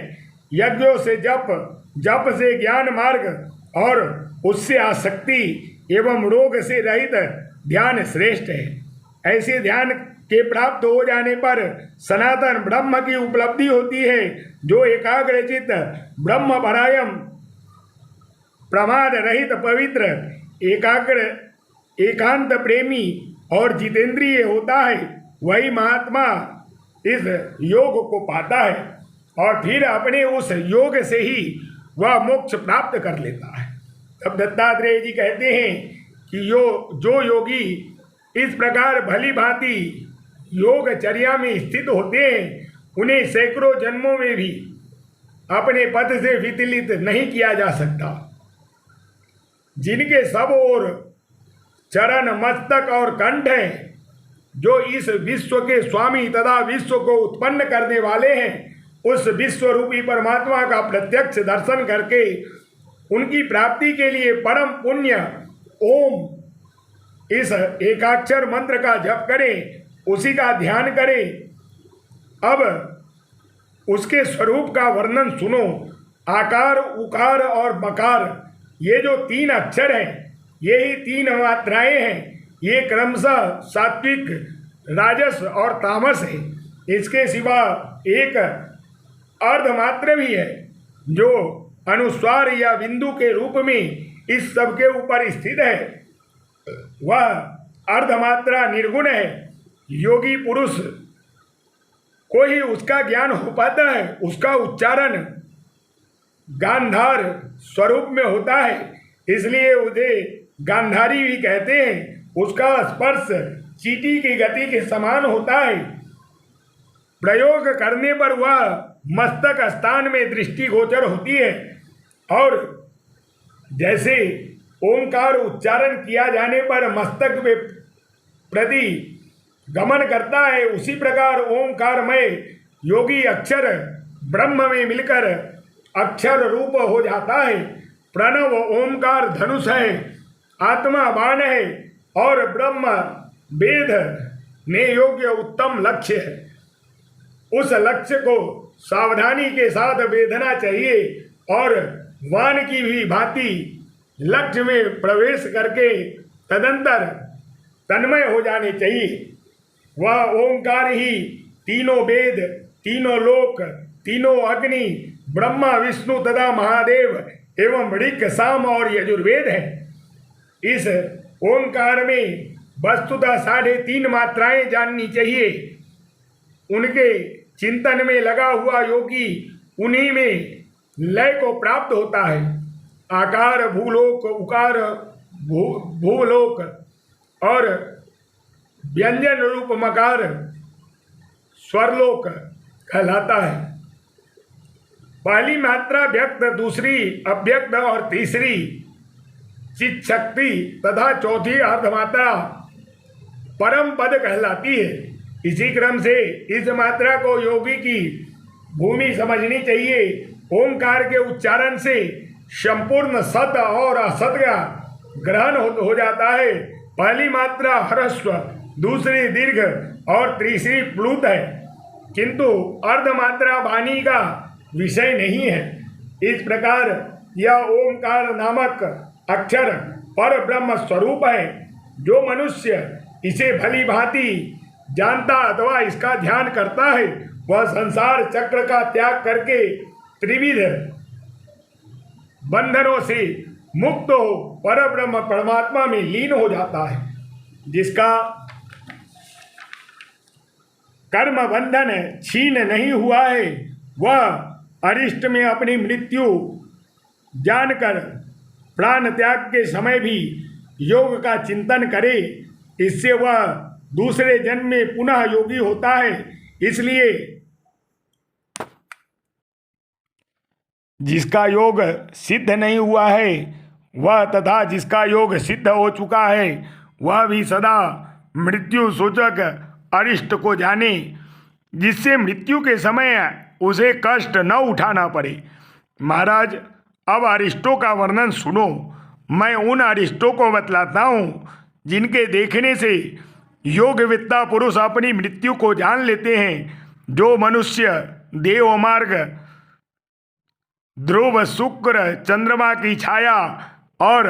यज्ञों से जप, जप से ज्ञान मार्ग और उससे आसक्ति एवं रोग से रहित ध्यान श्रेष्ठ है। ऐसे ध्यान के प्राप्त हो जाने पर सनातन ब्रह्म की उपलब्धि होती है। जो एकाग्रचित्त ब्रह्म परायम प्रमाद रहित पवित्र एकांत प्रेमी और जितेंद्रिय होता है, वही महात्मा इस योग को पाता है और फिर अपने उस योग से ही वह मोक्ष प्राप्त कर लेता है। तब दत्तात्रेय जी कहते हैं कि जो योगी इस प्रकार भली भांति योगचर्या में स्थित होते हैं, उन्हें सैकड़ों जन्मों में भी अपने पद से विचलित नहीं किया जा सकता। जिनके सब ओर चरण, मस्तक और कंठ हैं, जो इस विश्व के स्वामी तथा विश्व को उत्पन्न करने वाले हैं, उस विश्व रूपी परमात्मा का प्रत्यक्ष दर्शन करके उनकी प्राप्ति के लिए परम पुण्य ओम इस एकाक्षर मंत्र का जप करें, उसी का ध्यान करें। अब उसके स्वरूप का वर्णन सुनो। आकार, उकार और मकार ये जो 3 अक्षर हैं, ये ही 3 मात्राएं हैं। ये क्रमशः सात्विक, राजस और तामस है। इसके सिवा एक अर्धमात्र भी है जो अनुस्वार या बिंदु के रूप में इस सब के ऊपर स्थित है। वह अर्धमात्रा निर्गुण है। योगी पुरुष को ही उसका ज्ञान हो पाता है। उसका उच्चारण गांधार स्वरूप में होता है, इसलिए उसे गांधारी भी कहते हैं। उसका स्पर्श चींटी की गति के समान होता है। प्रयोग करने पर वह मस्तक स्थान में दृष्टिगोचर होती है और जैसे ओंकार उच्चारण किया जाने पर मस्तक में प्रति गमन करता है, उसी प्रकार ओंकारमय योगी अक्षर ब्रह्म में मिलकर अक्षर रूप हो जाता है। प्रणव ओंकार धनुष है, आत्मा बाण है और ब्रह्म वेद ने योग्य उत्तम लक्ष्य है। उस लक्ष्य को सावधानी के साथ वेधना चाहिए और वान की भी भांति लक्ष्य में प्रवेश करके तदंतर तन्मय हो जाने चाहिए। वह ओंकार ही तीनों वेद, तीनों लोक, तीनों अग्नि, ब्रह्मा विष्णु तथा महादेव एवं ऋक् साम और यजुर्वेद है। इस ओंकार में वस्तुतः 3.5 मात्राएं जाननी चाहिए। उनके चिंतन में लगा हुआ योगी उन्हीं में लय को प्राप्त होता है। आकार भूलोक, उकार भूलोक और व्यंजन रूप मकार स्वरलोक कहलाता है। पहली मात्रा व्यक्त, दूसरी अव्यक्त और तीसरी चित शक्ति तथा चौथी अर्धमात्रा परम पद कहलाती है। इसी क्रम से इस मात्रा को योगी की भूमि समझनी चाहिए। ओंकार के उच्चारण से संपूर्ण सत और असत का ग्रहण हो जाता है। पहली मात्रा ह्रस्व, दूसरी दीर्घ और तीसरी प्लुत है, किंतु अर्धमात्रा वाणी का विषय नहीं है। इस प्रकार यह ओंकार नामक अक्षर पर ब्रह्म स्वरूप है। जो मनुष्य इसे भली भांति जानता अथवा इसका ध्यान करता है, वह संसार चक्र का त्याग करके त्रिविध बंधनों से मुक्त हो पर ब्रह्म परमात्मा में लीन हो जाता है। जिसका कर्म बंधन छीन नहीं हुआ है, वह अरिष्ट में अपनी मृत्यु जानकर प्राण त्याग के समय भी योग का चिंतन करे। इससे वह दूसरे जन्म में पुनः योगी होता है। इसलिए जिसका योग सिद्ध नहीं हुआ है वह तथा जिसका योग सिद्ध हो चुका है वह भी सदा मृत्यु सूचक अरिष्ट को जाने, जिससे मृत्यु के समय उसे कष्ट न उठाना पड़े। महाराज, अब अरिष्टों का वर्णन सुनो। मैं उन अरिष्टों को बतलाता हूँ जिनके देखने से योगविद्ता पुरुष अपनी मृत्यु को जान लेते हैं। जो मनुष्य देव मार्ग, ध्रुव, शुक्र, चंद्रमा की छाया और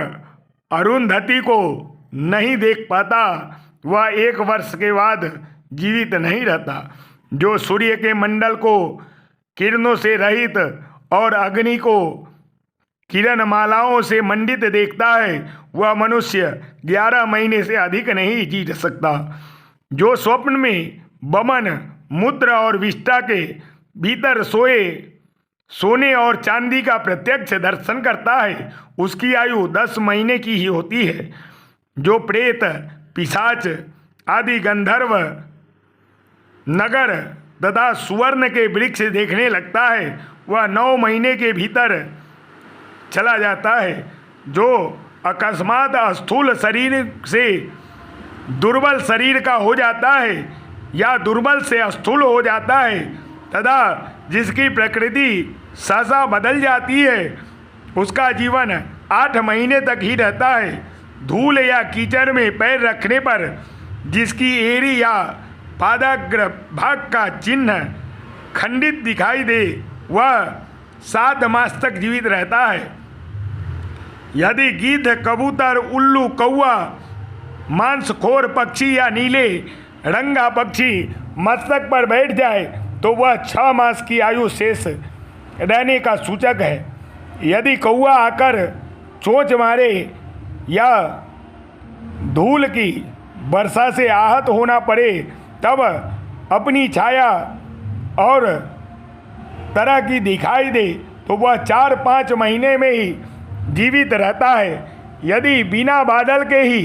अरुंधति को नहीं देख पाता, वह 1 वर्ष के बाद जीवित नहीं रहता। जो सूर्य के मंडल को किरणों से रहित और अग्नि को किरण मालाओं से मंडित देखता है, वह मनुष्य 11 महीने से अधिक नहीं जी सकता। जो स्वप्न में वमन, मूत्र और विष्ठा के भीतर सोने और चांदी का प्रत्यक्ष दर्शन करता है, उसकी आयु 10 महीने की ही होती है। जो प्रेत, पिशाच आदि गंधर्व, नगर तथा सुवर्ण के वृक्ष देखने लगता है, वह 9 महीने के भीतर चला जाता है। जो अकस्मात स्थूल शरीर से दुर्बल शरीर का हो जाता है या दुर्बल से स्थूल हो जाता है तथा जिसकी प्रकृति सहसा बदल जाती है, उसका जीवन 8 महीने तक ही रहता है। धूल या कीचड़ में पैर रखने पर जिसकी एड़ी या पादाग्र भाग का चिन्ह खंडित दिखाई दे, वह 7 मास तक जीवित रहता है। यदि गिद्ध, कबूतर, उल्लू, कौवा, मांसखोर पक्षी या नीले रंगा पक्षी मस्तक पर बैठ जाए तो वह 6 मास की आयु शेष रहने का सूचक है। यदि कौआ आकर चोंच मारे या धूल की वर्षा से आहत होना पड़े तब अपनी छाया और तरह की दिखाई दे तो वह 4-5 महीने में ही जीवित रहता है। यदि बिना बादल के ही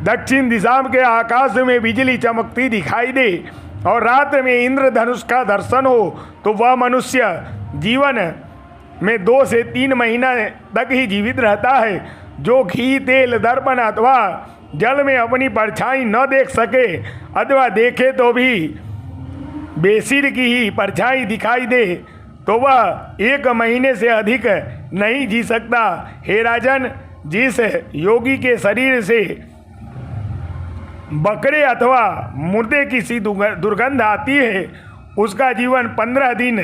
दक्षिण दिशा के आकाश में बिजली चमकती दिखाई दे और रात में इंद्रधनुष का दर्शन हो तो वह मनुष्य जीवन में 2 से 3 महीना तक ही जीवित रहता है। जो घी, तेल, दर्पण अथवा जल में अपनी परछाई न देख सके अथवा देखे तो भी बेसिर की ही परछाई दिखाई दे तो वह 1 महीने से अधिक नहीं जी सकता। हे राजन, जिस योगी के शरीर से बकरे अथवा मुर्दे की सी दुर्गंध आती है उसका जीवन 15 दिन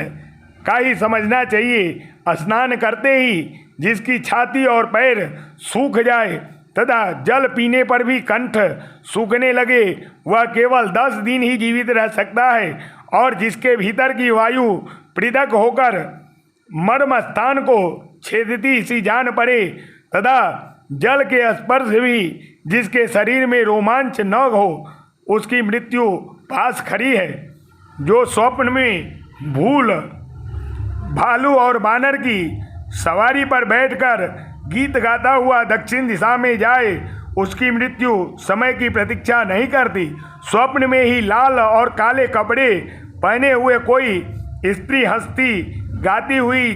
का ही समझना चाहिए। स्नान करते ही जिसकी छाती और पैर सूख जाए तथा जल पीने पर भी कंठ सूखने लगे वह केवल 10 दिन ही जीवित रह सकता है। और जिसके भीतर की वायु पृथक होकर मर्म स्थान को छेदती सी जान पड़े तथा जल के स्पर्श भी जिसके शरीर में रोमांच न हो उसकी मृत्यु पास खड़ी है। जो स्वप्न में भूल, भालू और बानर की सवारी पर बैठकर गीत गाता हुआ दक्षिण दिशा में जाए उसकी मृत्यु समय की प्रतीक्षा नहीं करती। स्वप्न में ही लाल और काले कपड़े पहने हुए कोई स्त्री हंसती गाती हुई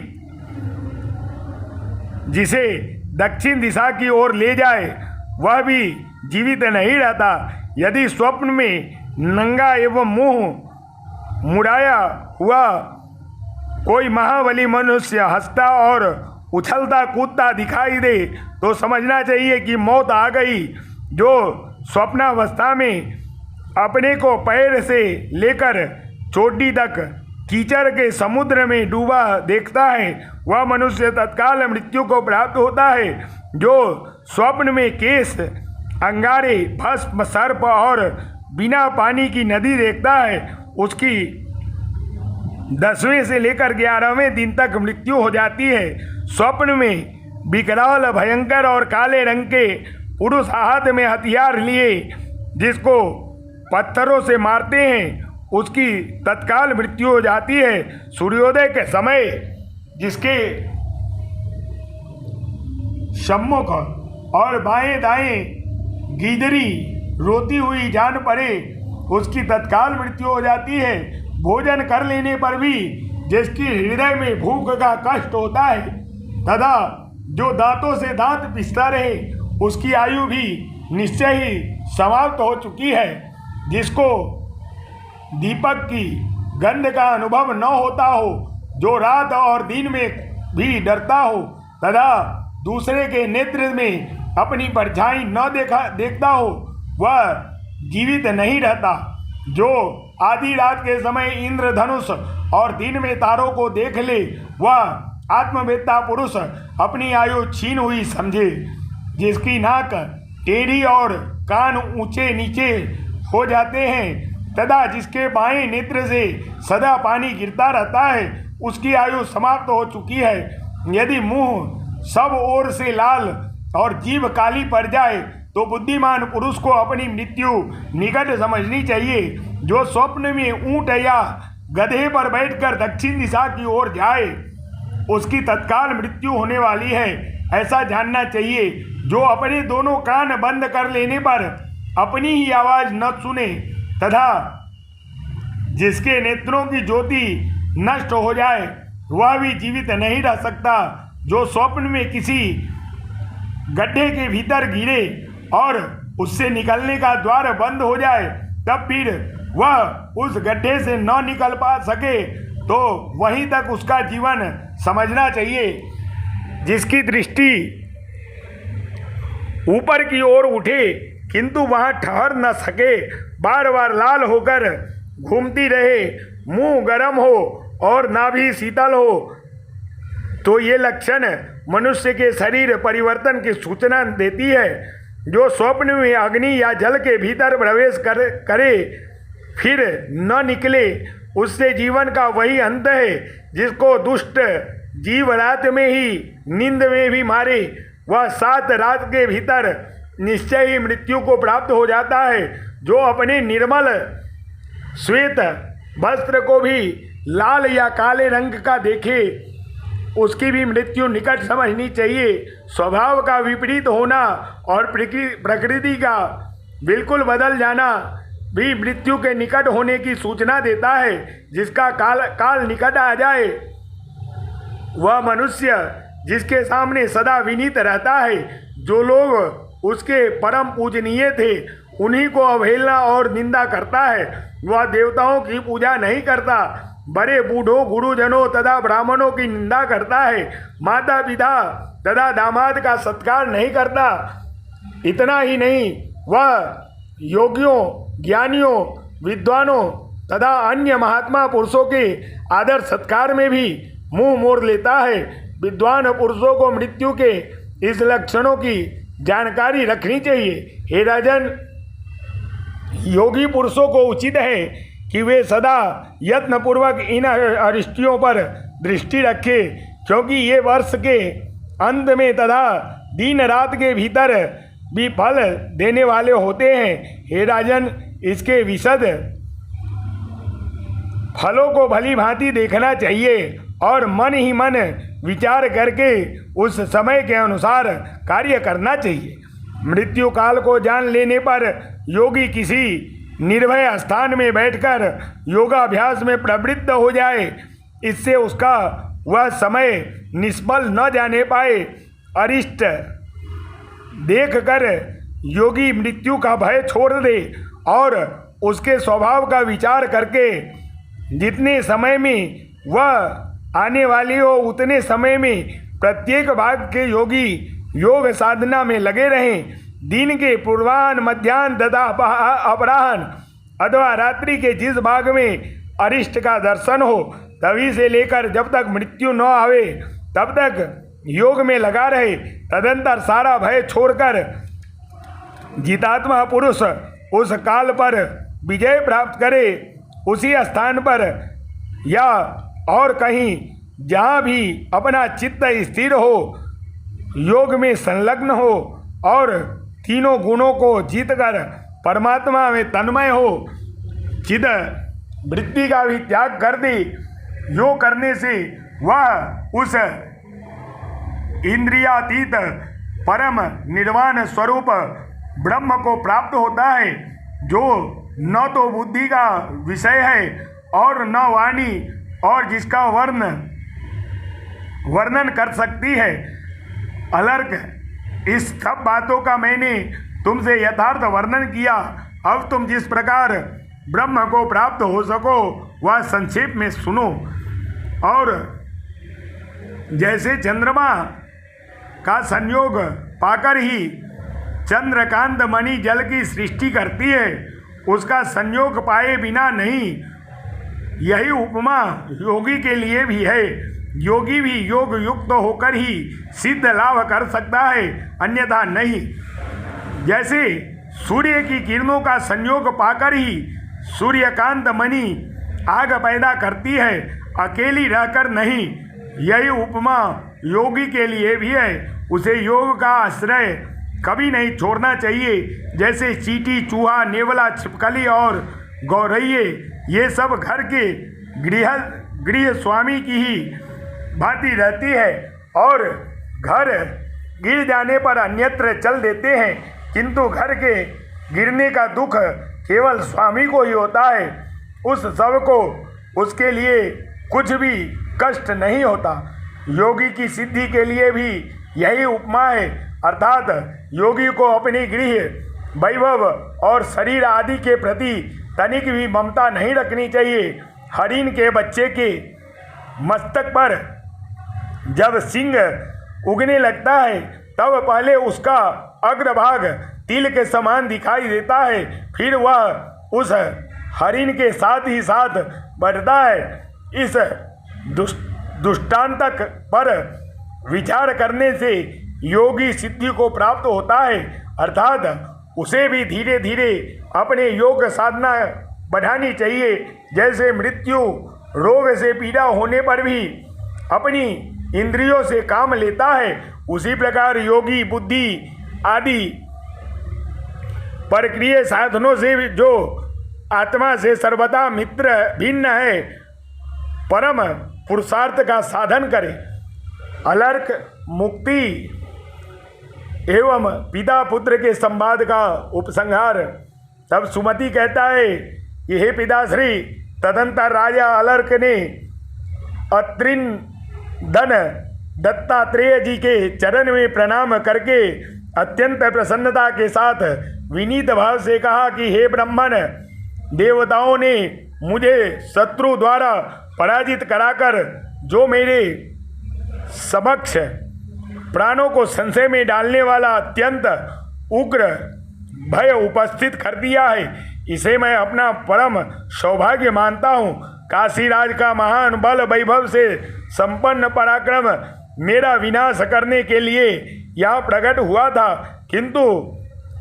जिसे दक्षिण दिशा की ओर ले जाए वह भी जीवित नहीं रहता। यदि स्वप्न में नंगा एवं मुंह मुड़ाया हुआ कोई महाबली मनुष्य हंसता और उछलता कूदता दिखाई दे तो समझना चाहिए कि मौत आ गई। जो स्वप्नावस्था में अपने को पैर से लेकर चोटी तक कीचड़ के समुद्र में डूबा देखता है वह मनुष्य तत्काल मृत्यु को प्राप्त होता है। जो स्वप्न में केश, अंगारे, भस्म, सर्प और बिना पानी की नदी देखता है उसकी 10वें से लेकर 11वें दिन तक मृत्यु हो जाती है। स्वप्न में विकराल, भयंकर और काले रंग के पुरुष हाथ में हथियार लिए जिसको पत्थरों से मारते हैं उसकी तत्काल मृत्यु हो जाती है। सूर्योदय के समय जिसके सम्मुख और बाएं दाएं गीदड़ी रोती हुई जान पड़े उसकी तत्काल मृत्यु हो जाती है। भोजन कर लेने पर भी जिसकी हृदय में भूख का कष्ट होता है तथा जो दांतों से दांत पिसता रहे उसकी आयु भी निश्चय ही समाप्त हो चुकी है। जिसको दीपक की गंध का अनुभव न होता हो, जो रात और दिन में भी डरता हो तथा दूसरे के नेत्र में अपनी परछाई न देखता हो वह जीवित नहीं रहता। जो आधी रात के समय इंद्रधनुष और दिन में तारों को देख ले वह आत्मवेत्ता पुरुष अपनी आयु छीन हुई समझे। जिसकी नाक टेढ़ी और कान ऊंचे नीचे हो जाते हैं तथा जिसके बाएं नेत्र से सदा पानी गिरता रहता है उसकी आयु समाप्त हो चुकी है। यदि मुंह सब ओर से लाल और जीभ काली पड़ जाए तो बुद्धिमान पुरुष को अपनी मृत्यु निकट समझनी चाहिए। जो स्वप्न में ऊंट या गधे पर बैठकर दक्षिण दिशा की ओर जाए उसकी तत्काल मृत्यु होने वाली है, ऐसा जानना चाहिए। जो अपने दोनों कान बंद कर लेने पर अपनी ही आवाज न सुने तथा जिसके नेत्रों की ज्योति नष्ट हो जाए वह भी जीवित नहीं रह सकता। जो स्वप्न में किसी गड्ढे के भीतर गिरे और उससे निकलने का द्वार बंद हो जाए तब फिर वह उस गड्ढे से न निकल पा सके तो वहीं तक उसका जीवन समझना चाहिए। जिसकी दृष्टि ऊपर की ओर उठे किंतु वहां ठहर न सके, बार बार लाल होकर घूमती रहे, मुंह गर्म हो और नाभि शीतल हो तो ये लक्षण मनुष्य के शरीर परिवर्तन की सूचना देती है। जो स्वप्न में अग्नि या जल के भीतर प्रवेश करे फिर न निकले, उससे जीवन का वही अंत है जिसको दुष्ट जीव रात में ही नींद में भी मारे, वह 7 रात के भीतर निश्चय ही मृत्यु को प्राप्त हो जाता है। जो अपने निर्मल श्वेत वस्त्र को भी लाल या काले रंग का देखे, उसकी भी मृत्यु निकट समझनी चाहिए। स्वभाव का विपरीत होना और प्रकृति का बिल्कुल बदल जाना भी मृत्यु के निकट होने की सूचना देता है। जिसका काल निकट आ जाए, वह मनुष्य जिसके सामने सदा विनीत रहता है। जो लोग उसके परम पूजनीय थे, उन्हीं को अवहेलना और निंदा करता है। वह देवताओं की पूजा नहीं करता, बड़े बूढ़ों गुरुजनों तथा ब्राह्मणों की निंदा करता है। माता पिता तथा दामाद का सत्कार नहीं करता। इतना ही नहीं, वह योगियों, ज्ञानियों, विद्वानों तथा अन्य महात्मा पुरुषों के आदर सत्कार में भी मुंह मोड़ लेता है। विद्वान पुरुषों को मृत्यु के इस लक्षणों की जानकारी रखनी चाहिए। हे राजन, योगी पुरुषों को उचित है कि वे सदा यत्नपूर्वक इन अरिष्टियों पर दृष्टि रखें, क्योंकि ये वर्ष के अंत में तथा दिन रात के भीतर भी फल देने वाले होते हैं। हे राजन, इसके विशद फलों को भली भांति देखना चाहिए और मन ही मन विचार करके उस समय के अनुसार कार्य करना चाहिए। मृत्यु काल को जान लेने पर योगी किसी निर्भय स्थान में बैठकर योगाभ्यास में प्रवृत्त हो जाए, इससे उसका वह समय निष्फल न जाने पाए। अरिष्ट देखकर योगी मृत्यु का भय छोड़ दे और उसके स्वभाव का विचार करके जितने समय में वह आने वाली हो, उतने समय में प्रत्येक भाग के योगी योग साधना में लगे रहें। दिन के पूर्वाह्न, मध्याह्न तथा अपराह्न अथवा रात्रि के जिस भाग में अरिष्ट का दर्शन हो, तभी से लेकर जब तक मृत्यु न आवे तब तक योग में लगा रहे। तदंतर सारा भय छोड़कर जितात्मा पुरुष उस काल पर विजय प्राप्त करे। उसी स्थान पर या और कहीं जहाँ भी अपना चित्त स्थिर हो, योग में संलग्न हो और तीनों गुणों को जीतकर परमात्मा में तन्मय हो, चिद वृत्ति का भी त्याग कर दे। योग करने से वह उस इंद्रियातीत परम निर्वाण स्वरूप ब्रह्म को प्राप्त होता है, जो न तो बुद्धि का विषय है और न वाणी, और जिसका वर्णन कर सकती है। अलर्क, इस सब बातों का मैंने तुमसे यथार्थ वर्णन किया। अब तुम जिस प्रकार ब्रह्म को प्राप्त हो सको वह संक्षेप में सुनो। और जैसे चंद्रमा का संयोग पाकर ही चंद्रकांत मणि जल की सृष्टि करती है, उसका संयोग पाए बिना नहीं, यही उपमा योगी के लिए भी है। योगी भी योग युक्त होकर ही सिद्ध लाभ कर सकता है, अन्यथा नहीं। जैसे सूर्य की किरणों का संयोग पाकर ही सूर्यकांत मणि आग पैदा करती है, अकेली रहकर नहीं, यही उपमा योगी के लिए भी है। उसे योग का आश्रय कभी नहीं छोड़ना चाहिए। जैसे चींटी, चूहा, नेवला, छिपकली और गौरैये, ये सब घर के गृह स्वामी की ही भांति रहती है और घर गिर जाने पर अन्यत्र चल देते हैं, किंतु घर के गिरने का दुख केवल स्वामी को ही होता है। उस सब को उसके लिए कुछ भी कष्ट नहीं होता। योगी की सिद्धि के लिए भी यही उपमा है, अर्थात योगी को अपनी गृह वैभव और शरीर आदि के प्रति तनिक भी ममता नहीं रखनी चाहिए। हरिण के बच्चे के मस्तक पर जब सिंग उगने लगता है तब पहले उसका अग्रभाग तिल के समान दिखाई देता है, फिर वह उस हरिण के साथ ही साथ बढ़ता है। इस दृष्टांत पर विचार करने से योगी सिद्धि को प्राप्त होता है, अर्थात उसे भी धीरे धीरे अपने योग साधना बढ़ानी चाहिए। जैसे मृत्यु रोग से पीड़ा होने पर भी अपनी इंद्रियों से काम लेता है, उसी प्रकार योगी बुद्धि आदि परक्रिय साधनों से जो आत्मा से सर्वदा मित्र भिन्न है, परम पुरुषार्थ का साधन करे। अलर्क मुक्ति एवं पिता पुत्र के संवाद का उपसंहार। तब सुमति कहता है कि हे पिताश्री, तदंतर राजा अलर्क ने अत्रिन धन दत्तात्रेय जी के चरण में प्रणाम करके अत्यंत प्रसन्नता के साथ विनीत भाव से कहा कि हे ब्राह्मण, देवताओं ने मुझे शत्रु द्वारा पराजित कराकर जो मेरे समक्ष प्राणों को संशय में डालने वाला अत्यंत उग्र भय उपस्थित कर दिया है, इसे मैं अपना परम सौभाग्य मानता हूँ। काशीराज का महान बल वैभव से संपन्न पराक्रम मेरा विनाश करने के लिए यह प्रकट हुआ था, किंतु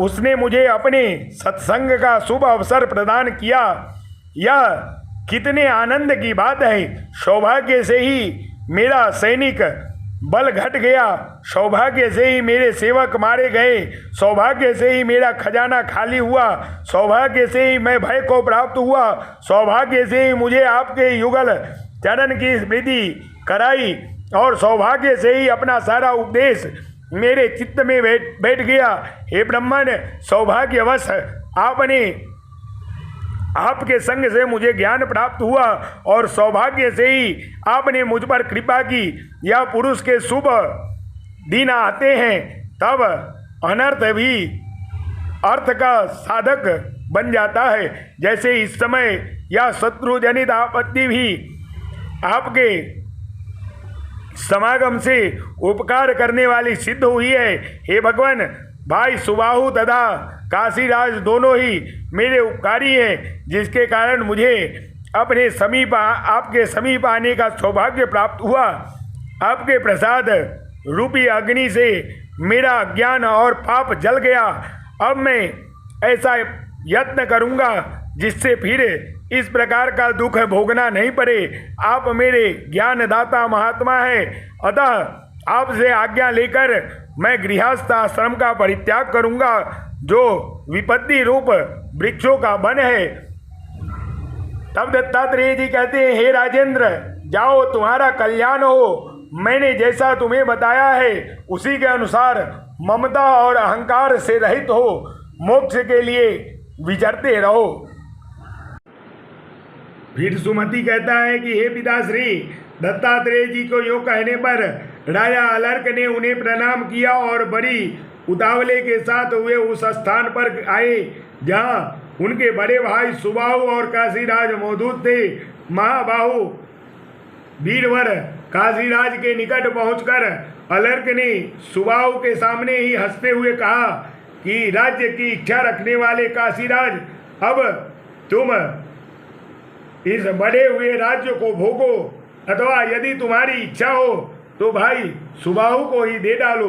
उसने मुझे अपने सत्संग का शुभ अवसर प्रदान किया। यह कितने आनंद की बात है। सौभाग्य से ही मेरा सैनिक बल घट गया, सौभाग्य से ही मेरे सेवक मारे गए, सौभाग्य से ही मेरा खजाना खाली हुआ, सौभाग्य से ही मैं भय को प्राप्त हुआ, सौभाग्य से ही मुझे आपके युगल चरण की स्मृति कराई, और सौभाग्य से ही अपना सारा उपदेश मेरे चित्त में बैठ गया। हे ब्राह्मण, सौभाग्यवश आपके संग से मुझे ज्ञान प्राप्त हुआ, और सौभाग्य से ही आपने मुझ पर कृपा की। यह पुरुष के शुभ दिन आते हैं तब अनर्थ भी अर्थ का साधक बन जाता है। जैसे इस समय यह शत्रु जनित आपत्ति भी आपके समागम से उपकार करने वाली सिद्ध हुई है। हे भगवान, भाई सुबाहु तथा काशीराज दोनों ही मेरे उपकारी हैं, जिसके कारण मुझे अपने समीप आपके समीप आने का सौभाग्य प्राप्त हुआ। आपके प्रसाद रूपी अग्नि से मेरा अज्ञान और पाप जल गया। अब मैं ऐसा यत्न करूँगा जिससे फिर इस प्रकार का दुख भोगना नहीं पड़े। आप मेरे ज्ञानदाता महात्मा हैं, अतः आपसे आज्ञा लेकर मैं गृहस्थ आश्रम का परित्याग करूँगा, जो विपत्ति रूप वृक्षों का वन है। तब दत्तात्रेय जी कहते हैं, हे राजेंद्र, जाओ, तुम्हारा कल्याण हो। मैंने जैसा तुम्हें बताया है उसी के अनुसार ममता और अहंकार से रहित हो मोक्ष के लिए विचरते रहो। फिर सुमति कहता है कि हे पिताश्री, दत्तात्रेय जी को यूँ कहने पर राजा अलर्क ने उन्हें प्रणाम किया और बड़ी उतावले के साथ वे उस स्थान पर आए जहाँ उनके बड़े भाई सुबाहु और काशीराज मौजूद थे। महाबाहु वीरवर काशीराज के निकट पहुंचकर अलर्क ने सुबाहु के सामने ही हंसते हुए कहा कि राज्य की इच्छा रखने वाले काशीराज, अब तुम इस बढ़े हुए राज्य को भोगो, अथवा यदि तुम्हारी इच्छा हो तो भाई सुबाहु को ही दे डालो।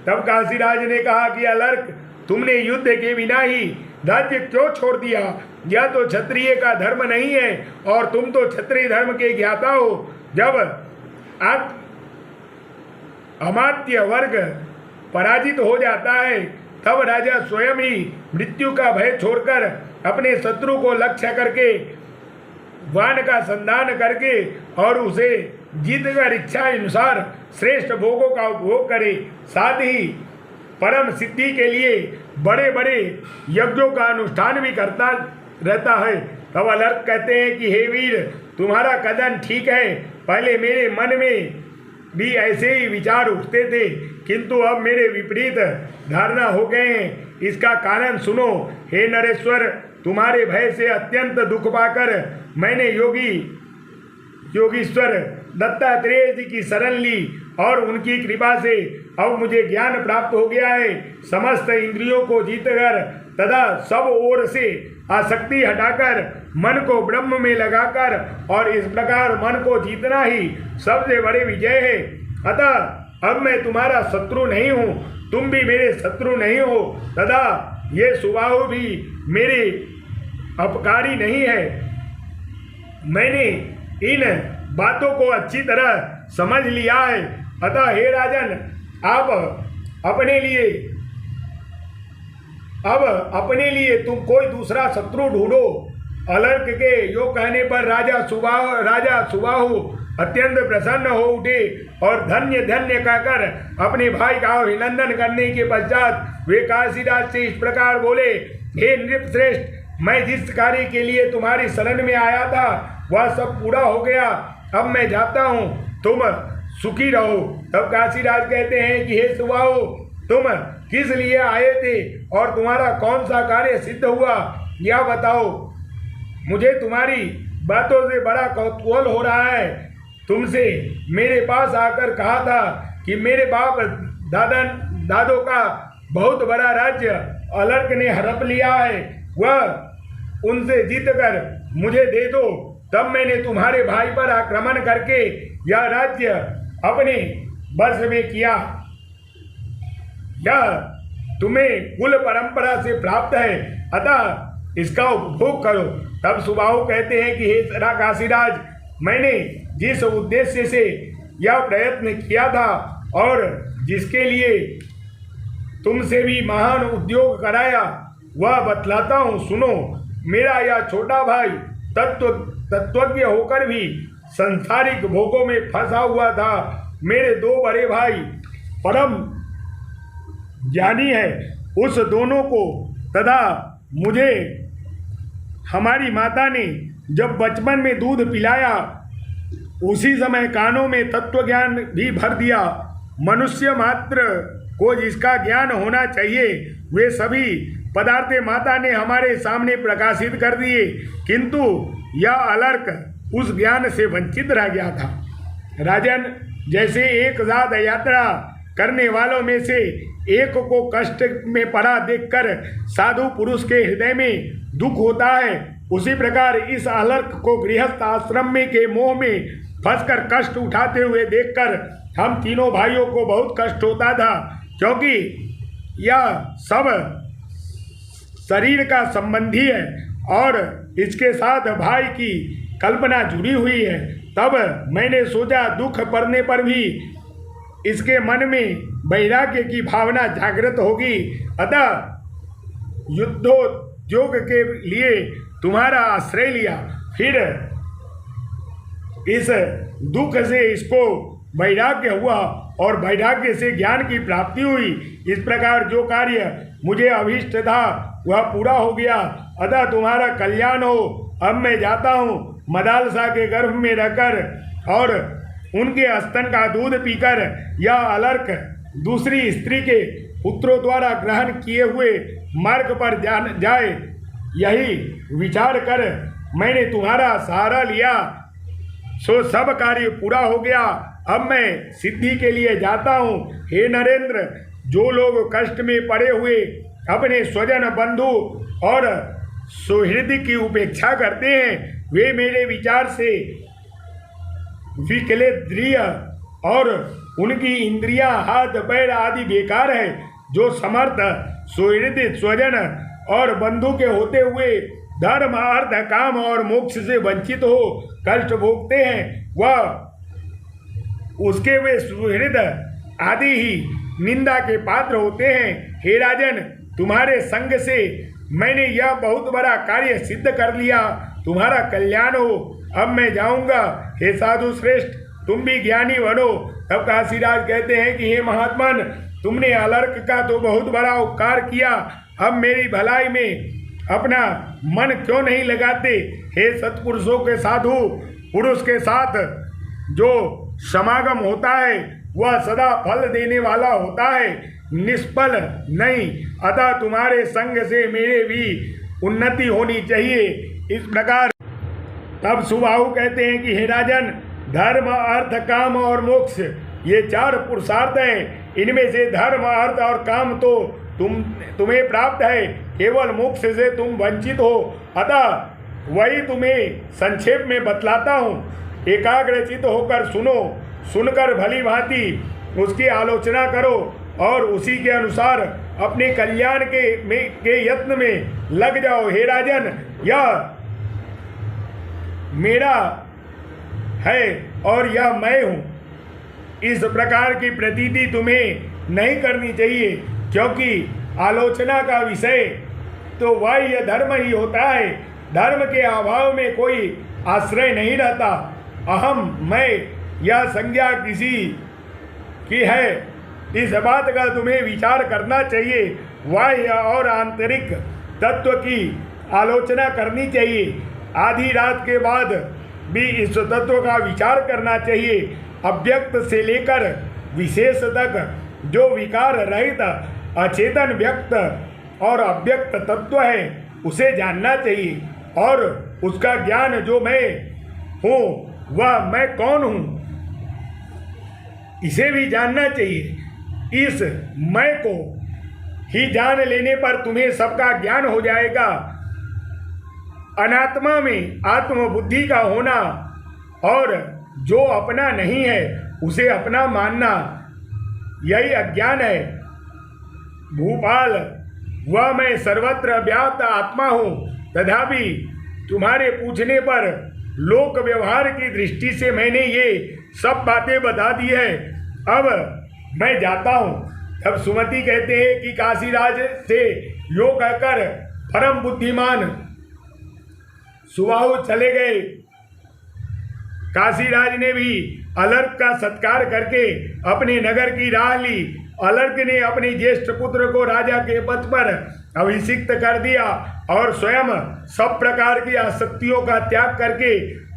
तब काशीराज ने कहा कि अलर्क, तुमने युद्ध के बिना ही राज्य क्यों छोड़ दिया? यह तो क्षत्रिय का धर्म नहीं है, और तुम तो क्षत्रिय धर्म के ज्ञाता हो। जब अमात्य वर्ग पराजित हो जाता है तब राजा स्वयं ही मृत्यु का भय छोड़कर अपने शत्रु को लक्ष्य करके वान का संधान करके और उसे जीतकर इच्छा अनुसार श्रेष्ठ भोगों का उपभोग करे। साथ ही परम सिद्धि के लिए बड़े बड़े यज्ञों का अनुष्ठान भी करता रहता है। तब अलर्क कहते हैं कि हे वीर, तुम्हारा कथन ठीक है। पहले मेरे मन में भी ऐसे ही विचार उठते थे, किंतु अब मेरे विपरीत धारणा हो गए हैं। इसका कारण सुनो। हे नरेश्वर, तुम्हारे भय से अत्यंत दुख पाकर मैंने योगीश्वर दत्तात्रेय जी की शरण ली, और उनकी कृपा से अब मुझे ज्ञान प्राप्त हो गया है। समस्त इंद्रियों को जीतकर तथा सब ओर से आसक्ति हटाकर मन को ब्रह्म में लगाकर, और इस प्रकार मन को जीतना ही सबसे बड़े विजय है। अतः अब मैं तुम्हारा शत्रु नहीं हूँ, तुम भी मेरे शत्रु नहीं हो, तथा ये सुबाहु भी मेरे अपकारी नहीं है। मैंने इन बातों को अच्छी तरह समझ लिया है। अतः हे राजन, आप अपने लिए तुम कोई दूसरा शत्रु ढूंढो। अलर्क के यो कहने पर राजा सुबाहु अत्यंत प्रसन्न हो उठे और धन्य धन्य कहकर अपने भाई का अभिनंदन करने के पश्चात वे काशीराज से इस प्रकार बोले, हे नृपश्रेष्ठ, मैं जिस कार्य के लिए तुम्हारी शरण में आया था वह सब पूरा हो गया। अब मैं जाता हूँ, तुम सुखी रहो। तब काशीराज कहते हैं कि हे सुबाहु, तुम किस लिए आए थे और तुम्हारा कौन सा कार्य सिद्ध हुआ, यह बताओ। मुझे तुम्हारी बातों से बड़ा कौतूहल हो रहा है। तुमसे मेरे पास आकर कहा था कि मेरे बाप दादों का बहुत बड़ा राज्य अलर्क ने हड़प लिया है, वह उनसे जीतकर मुझे दे दो। तब मैंने तुम्हारे भाई पर आक्रमण करके यह राज्य अपने वश में किया। यह तुम्हें कुल परंपरा से प्राप्त है, अतः इसका उपभोग करो। तब सुबाहु कहते हैं कि हे काशीराज, मैंने जिस उद्देश्य से यह प्रयत्न किया था और जिसके लिए तुमसे भी महान उद्योग कराया वह बतलाता हूँ, सुनो। मेरा यह छोटा भाई तत्वज्ञ होकर भी संसारिक भोगों में फंसा हुआ था। मेरे दो बड़े भाई परम ज्ञानी है। उस दोनों को तथा मुझे हमारी माता ने जब बचपन में दूध पिलाया उसी समय कानों में तत्व ज्ञान भी भर दिया। मनुष्य मात्र को जिसका ज्ञान होना चाहिए वे सभी पदार्थ माता ने हमारे सामने प्रकाशित कर दिए, किंतु यह अलर्क उस ज्ञान से वंचित रह गया था। राजन, जैसे एक साथ यात्रा करने वालों में से एक को कष्ट में पड़ा देखकर साधु पुरुष के हृदय में दुख होता है, उसी प्रकार इस अलर्क को गृहस्थ आश्रम में के मोह में फंसकर कष्ट उठाते हुए देखकर हम तीनों भाइयों को बहुत कष्ट होता था, क्योंकि यह सब शरीर का संबंधी है और इसके साथ भाई की कल्पना जुड़ी हुई है। तब मैंने सोचा दुख पड़ने पर भी इसके मन में वैराग्य की भावना जागृत होगी, अतः युद्धोद्योग के लिए तुम्हारा आश्रय लिया। फिर इस दुख से इसको वैराग्य हुआ और वैराग्य से ज्ञान की प्राप्ति हुई। इस प्रकार जो कार्य मुझे अभीष्ट था वह पूरा हो गया, अतः तुम्हारा कल्याण हो। अब मैं जाता हूँ। मदालसा के गर्भ में रहकर और उनके स्तन का दूध पीकर यह अलर्क दूसरी स्त्री के पुत्रों द्वारा ग्रहण किए हुए मार्ग पर जाए, यही विचार कर मैंने तुम्हारा सहारा लिया। सो सब कार्य पूरा हो गया। अब मैं सिद्धि के लिए जाता हूँ। हे नरेंद्र, जो लोग कष्ट में पड़े हुए अपने स्वजन बंधु और सुहृद की उपेक्षा करते हैं वे मेरे विचार से विकलेन्द्रिय और उनकी इंद्रियां हाथ पैर आदि बेकार है। जो समर्थ सुहृद स्वजन और बंधु के होते हुए धर्म अर्थ काम और मोक्ष से वंचित हो कष्ट भोगते हैं वह उसके वे सुहृद आदि ही निंदा के पात्र होते हैं। हे राजन, तुम्हारे संग से मैंने यह बहुत बड़ा कार्य सिद्ध कर लिया। तुम्हारा कल्याण हो। अब मैं जाऊंगा। हे साधु श्रेष्ठ, तुम भी ज्ञानी बनो। तब काशीराज कहते हैं कि हे महात्मन, तुमने अलर्क का तो बहुत बड़ा उपकार किया, अब मेरी भलाई में अपना मन क्यों नहीं लगाते। हे सत्पुरुषों के साधु पुरुष के साथ जो समागम होता है वह सदा फल देने वाला होता है, निष्फल नहीं। अतः तुम्हारे संग से मेरे भी उन्नति होनी चाहिए। इस प्रकार तब सुबाहु कहते हैं कि हे राजन, धर्म अर्थ काम और मोक्ष ये चार पुरुषार्थ हैं। इनमें से धर्म अर्थ और काम तो तुम्हें प्राप्त है, केवल मोक्ष से तुम वंचित हो। अतः वही तुम्हें संक्षेप में बतलाता हूँ। एकाग्रचित होकर सुनो, सुनकर भली भांति उसकी आलोचना करो और उसी के अनुसार अपने कल्याण के यत्न में लग जाओ। हे राजन, यह मेरा है और यह मैं हूँ, इस प्रकार की प्रतीति तुम्हें नहीं करनी चाहिए, क्योंकि आलोचना का विषय तो बाह्य धर्म ही होता है। धर्म के अभाव में कोई आश्रय नहीं रहता। अहम मैं यह संज्ञा किसी की है, इस बात का तुम्हें विचार करना चाहिए। बाह्य और आंतरिक तत्व की आलोचना करनी चाहिए। आधी रात के बाद भी इस तत्व का विचार करना चाहिए। अव्यक्त से लेकर विशेष तक जो विकार रहित अचेतन व्यक्त और अव्यक्त तत्व है उसे जानना चाहिए, और उसका ज्ञान जो मैं हूँ वह मैं कौन हूँ इसे भी जानना चाहिए। इस मैं को ही जान लेने पर तुम्हें सबका ज्ञान हो जाएगा। अनात्मा में आत्मबुद्धि का होना और जो अपना नहीं है उसे अपना मानना, यही अज्ञान है। भूपाल, वह मैं सर्वत्र व्याप्त आत्मा हूँ, तथापि तुम्हारे पूछने पर लोक व्यवहार की दृष्टि से मैंने ये सब बातें बता दी है। अब मैं जाता हूँ। तब सुमति कहते हैं कि काशीराज से योग कर परम बुद्धिमान सुबाहु चले गए। काशीराज ने भी अलर्क का सत्कार करके अपने नगर की राह ली। अलर्क ने अपने ज्येष्ठ पुत्र को राजा के पद पर अभिषिक्त कर दिया और स्वयं सब प्रकार की आसक्तियों का त्याग करके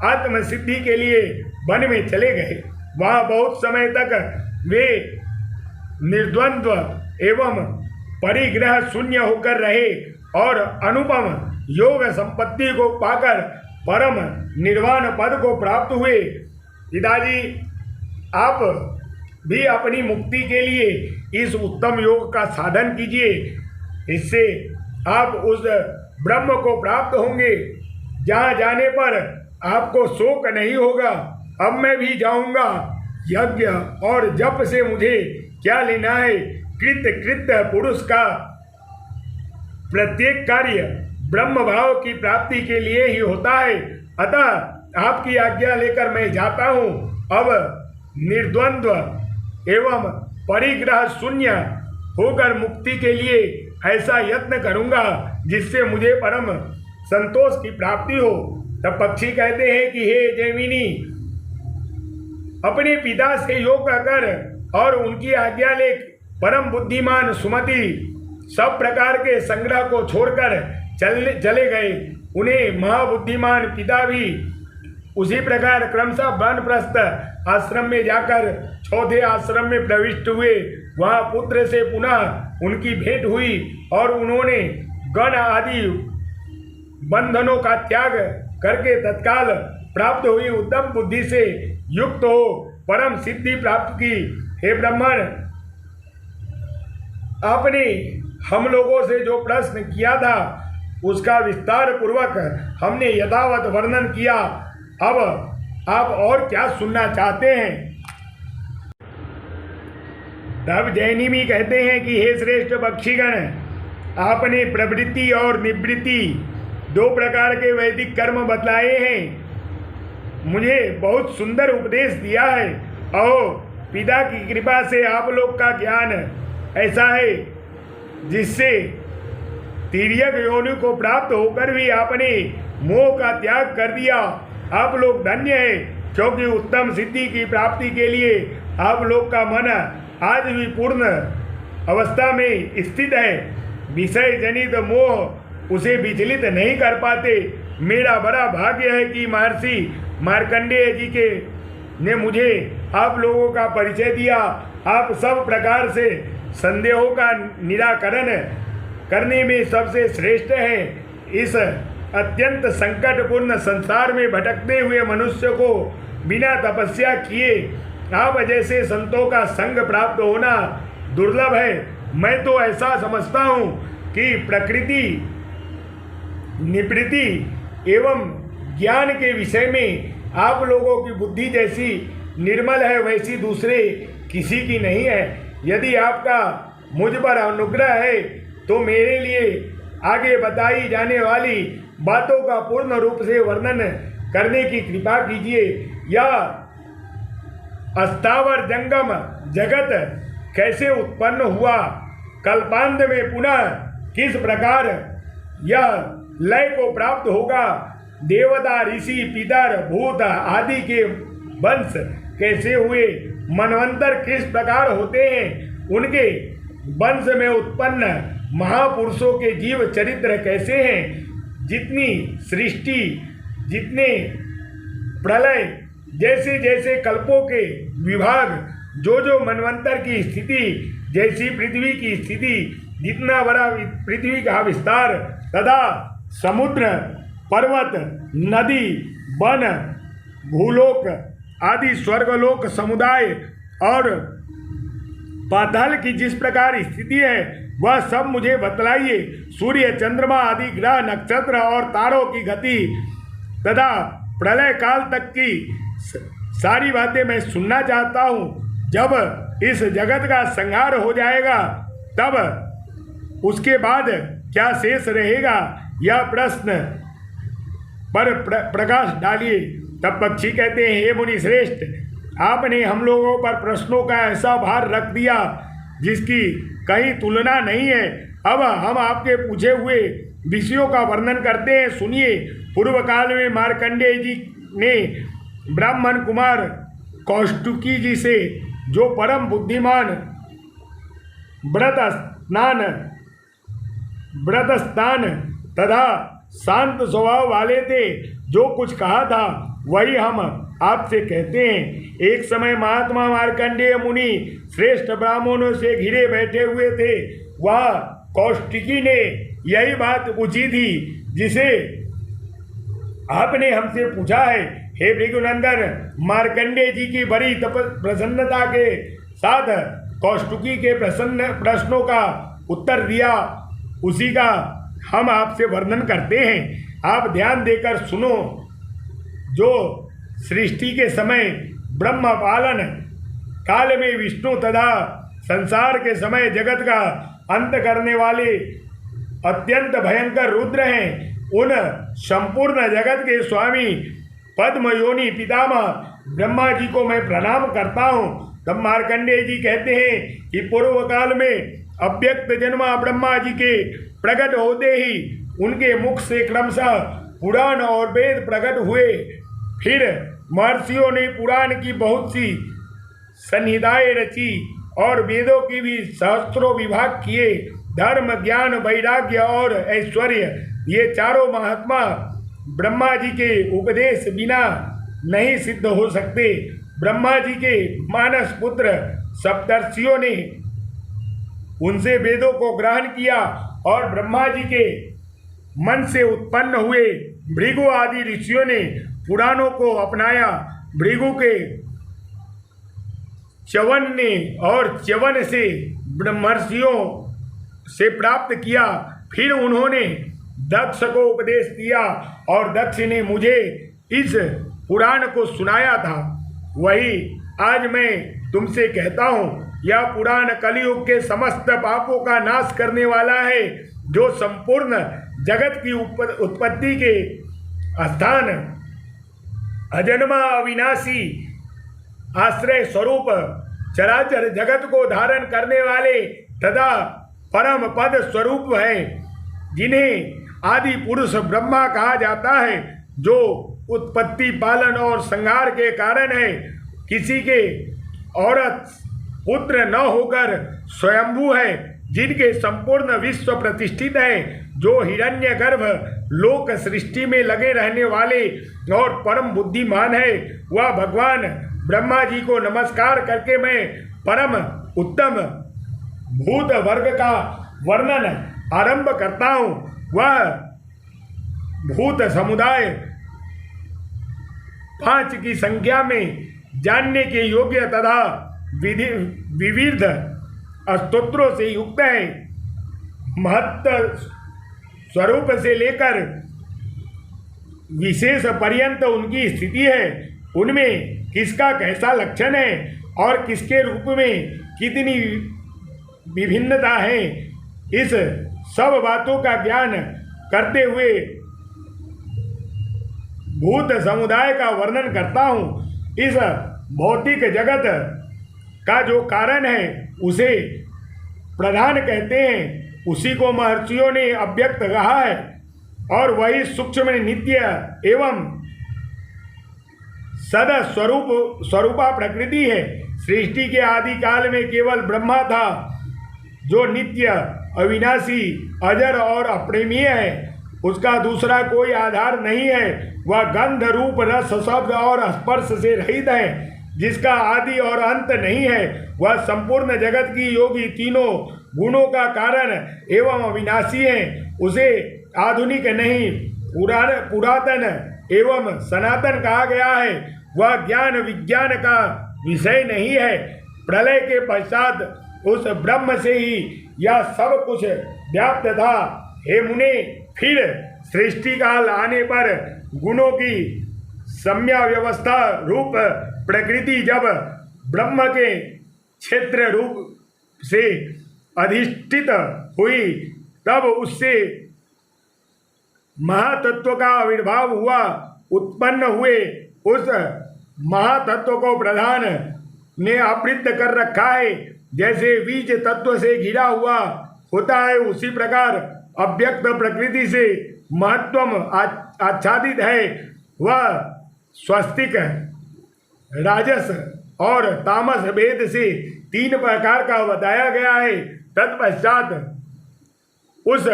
आत्म सिद्धि के लिए वन में चले गए। वहाँ बहुत समय तक वे निर्द्वंद्व एवं परिग्रह शून्य होकर रहे और अनुपम योग संपत्ति को पाकर परम निर्वाण पद को प्राप्त हुए। पिताजी, आप भी अपनी मुक्ति के लिए इस उत्तम योग का साधन कीजिए, इससे आप उस ब्रह्म को प्राप्त होंगे जहाँ जाने पर आपको शोक नहीं होगा। अब मैं भी जाऊंगा। यज्ञ और जप से मुझे क्या लेना है? कृत पुरुष का प्रत्येक कार्य ब्रह्म भाव की प्राप्ति के लिए ही होता है। अतः आपकी आज्ञा लेकर मैं जाता हूँ। अब निर्द्वंद्व एवं परिग्रह शून्य होकर मुक्ति के लिए ऐसा यत्न करूँगा जिससे मुझे परम संतोष की प्राप्ति हो। तब पक्षी कहते हैं कि हे जैमिनी, अपने पिता से योग कर और उनकी आज्ञा ले परम बुद्धिमान सुमति सब प्रकार के संग्रह को छोड़कर चले गए। उन्हें महाबुद्धिमान पिता भी उसी प्रकार क्रमशः वानप्रस्थ आश्रम में जाकर चौथे आश्रम में प्रविष्ट हुए। वहाँ पुत्र से पुनः उनकी भेंट हुई और उन्होंने गण आदि बंधनों का त्याग करके तत्काल प्राप्त हुई उत्तम बुद्धि से युक्त हो परम सिद्धि प्राप्त की। हे ब्राह्मण, आपने हम लोगों से जो प्रश्न किया था उसका विस्तार पूर्वक हमने यथावत वर्णन किया। अब आप और क्या सुनना चाहते हैं? तब जैनिमी कहते हैं कि हे श्रेष्ठ पक्षीगण, आपने प्रवृत्ति और निवृत्ति दो प्रकार के वैदिक कर्म बतलाए हैं। मुझे बहुत सुंदर उपदेश दिया है और पिता की कृपा से आप लोग का ज्ञान ऐसा है जिससे तिर्यक योनि को प्राप्त होकर भी आपने मोह का त्याग कर दिया। आप लोग धन्य है, क्योंकि उत्तम सिद्धि की प्राप्ति के लिए आप लोग का मन आज भी पूर्ण अवस्था में स्थित है। विषय जनित मोह उसे विचलित नहीं कर पाते। मेरा बड़ा भाग्य है कि महर्षि मार्कंडेय जी के ने मुझे आप लोगों का परिचय दिया। आप सब प्रकार से संदेहों का निराकरण करने में सबसे श्रेष्ठ हैं। इस अत्यंत संकटपूर्ण संसार में भटकते हुए मनुष्य को बिना तपस्या किए आप जैसे संतों का संग प्राप्त होना दुर्लभ है। मैं तो ऐसा समझता हूँ कि प्रकृति, निवृत्ति एवं ज्ञान के विषय में आप लोगों की बुद्धि जैसी निर्मल है वैसी दूसरे किसी की नहीं है। यदि आपका मुझ पर अनुग्रह है तो मेरे लिए आगे बताई जाने वाली बातों का पूर्ण रूप से वर्णन करने की कृपा कीजिए। यह अस्थावर जंगम जगत कैसे उत्पन्न हुआ, कल्पांत में पुनः किस प्रकार यह लय को प्राप्त होगा, देवता ऋषि पितर भूत आदि के वंश कैसे हुए, मनवंतर किस प्रकार होते हैं, उनके वंश में उत्पन्न महापुरुषों के जीव चरित्र कैसे हैं, जितनी सृष्टि, जितने प्रलय, जैसे जैसे कल्पों के विभाग, जो जो मनवंतर की स्थिति, जैसी पृथ्वी की स्थिति, जितना बड़ा पृथ्वी का विस्तार तथा समुद्र, पर्वत, नदी, वन, भूलोक आदि स्वर्गलोक समुदाय और पाताल की जिस प्रकार स्थिति है वह सब मुझे बतलाइए। सूर्य, चंद्रमा आदि ग्रह, नक्षत्र और तारों की गति तथा प्रलय काल तक की सारी बातें मैं सुनना चाहता हूँ। जब इस जगत का संहार हो जाएगा तब उसके बाद क्या शेष रहेगा, यह प्रश्न पर प्रकाश डालिए। तब पक्षी कहते हैं, हे मुनि श्रेष्ठ, आपने हम लोगों पर प्रश्नों का ऐसा भार रख दिया जिसकी कहीं तुलना नहीं है। अब हम आपके पूछे हुए विषयों का वर्णन करते हैं, सुनिए। पूर्व काल में मार्कंडेय जी ने ब्राह्मण कुमार कौष्टुकी जी से, जो परम बुद्धिमान व्रत स्नान तथा शांत स्वभाव वाले थे, जो कुछ कहा था वही हम आपसे कहते हैं। एक समय महात्मा मार्कंडेय मुनि श्रेष्ठ ब्राह्मणों से घिरे बैठे हुए थे। वह कौष्टिकी ने यही बात पूछी थी जिसे आपने हमसे पूछा है। हे भृगुनंदन, मार्कंडेय जी की बड़ी प्रसन्नता के साथ कौष्टुकी के प्रश्नों का उत्तर दिया, उसी का हम आपसे वर्णन करते हैं। आप ध्यान देकर सुनो। जो सृष्टि के समय ब्रह्म पालन काल में विष्णु तथा संसार के समय जगत का अंत करने वाले अत्यंत भयंकर रुद्र हैं, उन संपूर्ण जगत के स्वामी पद्मयोनि पितामह ब्रह्मा जी को मैं प्रणाम करता हूँ। तब मार्कंडेय जी कहते हैं कि पूर्व काल में अव्यक्त जन्मा ब्रह्मा जी के प्रकट होते ही उनके मुख से क्रमशः पुराण और वेद प्रकट हुए। फिर महर्षियों ने पुराण की बहुत सी संहिताएं रची और वेदों की भी सहस्त्रों विभाग किए। धर्म, ज्ञान, वैराग्य और ऐश्वर्य, ये चारों महात्मा ब्रह्मा जी के उपदेश बिना नहीं सिद्ध हो सकते। ब्रह्मा जी के मानस पुत्र सप्तर्षियों ने उनसे वेदों को ग्रहण किया और ब्रह्मा जी के मन से उत्पन्न हुए भृगु आदि ऋषियों ने पुराणों को अपनाया। भृगु के च्यवन ने और च्यवन से ब्रह्मर्षियों से प्राप्त किया। फिर उन्होंने दक्ष को उपदेश दिया और दक्ष ने मुझे इस पुराण को सुनाया था। वही आज मैं तुमसे कहता हूँ। यह पुराण कलयुग के समस्त पापों का नाश करने वाला है, जो संपूर्ण जगत की उत्पत्ति के स्थान, अजन्मा अविनाशी आश्रय स्वरूप, चराचर जगत को धारण करने वाले तथा परम पद स्वरूप है, जिन्हें आदि पुरुष ब्रह्मा कहा जाता है, जो उत्पत्ति, पालन और संहार के कारण है। किसी के औरत पुत्र न होकर स्वयंभू है, जिनके संपूर्ण विश्व प्रतिष्ठित है, जो हिरण्यगर्भ लोक सृष्टि में लगे रहने वाले और परम बुद्धिमान है। वह भगवान ब्रह्मा जी को नमस्कार करके मैं परम उत्तम भूत वर्ग का वर्णन आरंभ करता हूँ। वह भूत समुदाय 5 की संख्या में जानने के योग्य तथा विविध स्तोत्रों से युक्त है। महत्व स्वरूप से लेकर विशेष पर्यंत उनकी स्थिति है। उनमें किसका कैसा लक्षण है और किसके रूप में कितनी विभिन्नता है, इस सब बातों का ज्ञान करते हुए भूत समुदाय का वर्णन करता हूँ। इस भौतिक जगत का जो कारण है उसे प्रधान कहते हैं, उसी को महर्षियों ने अव्यक्त कहा है और वही सूक्ष्म नित्य एवं सद स्वरूपा प्रकृति है। सृष्टि के आदि काल में केवल ब्रह्मा था जो नित्य, अविनाशी, अजर और अप्रेमीय है। उसका दूसरा कोई आधार नहीं है। वह गंध, रूप, रस, शब्द और स्पर्श से रहित है, जिसका आदि और अंत नहीं है। वह संपूर्ण जगत की योगी तीनों गुणों का कारण एवं अविनाशी है। उसे आधुनिक नहीं, पुरातन एवं सनातन कहा गया है। वह ज्ञान विज्ञान का विषय नहीं है। प्रलय के पश्चात उस ब्रह्म से ही यह सब कुछ व्याप्त था। हे मुने, फिर सृष्टि काल आने पर गुणों की सम्या व्यवस्था रूप प्रकृति जब ब्रह्म के क्षेत्र रूप से अधिष्ठित हुई, तब उससे महातत्व का आविर्भाव हुआ। उत्पन्न हुए उस महातत्व को प्रधान ने आवृत्त कर रखा है। जैसे बीज तत्व से घिरा हुआ होता है, उसी प्रकार अव्यक्त प्रकृति से महत्वम आच्छादित है। वह स्वस्तिक, राजस और तामस भेद से तीन प्रकार का बताया गया है। तत्पश्चात उस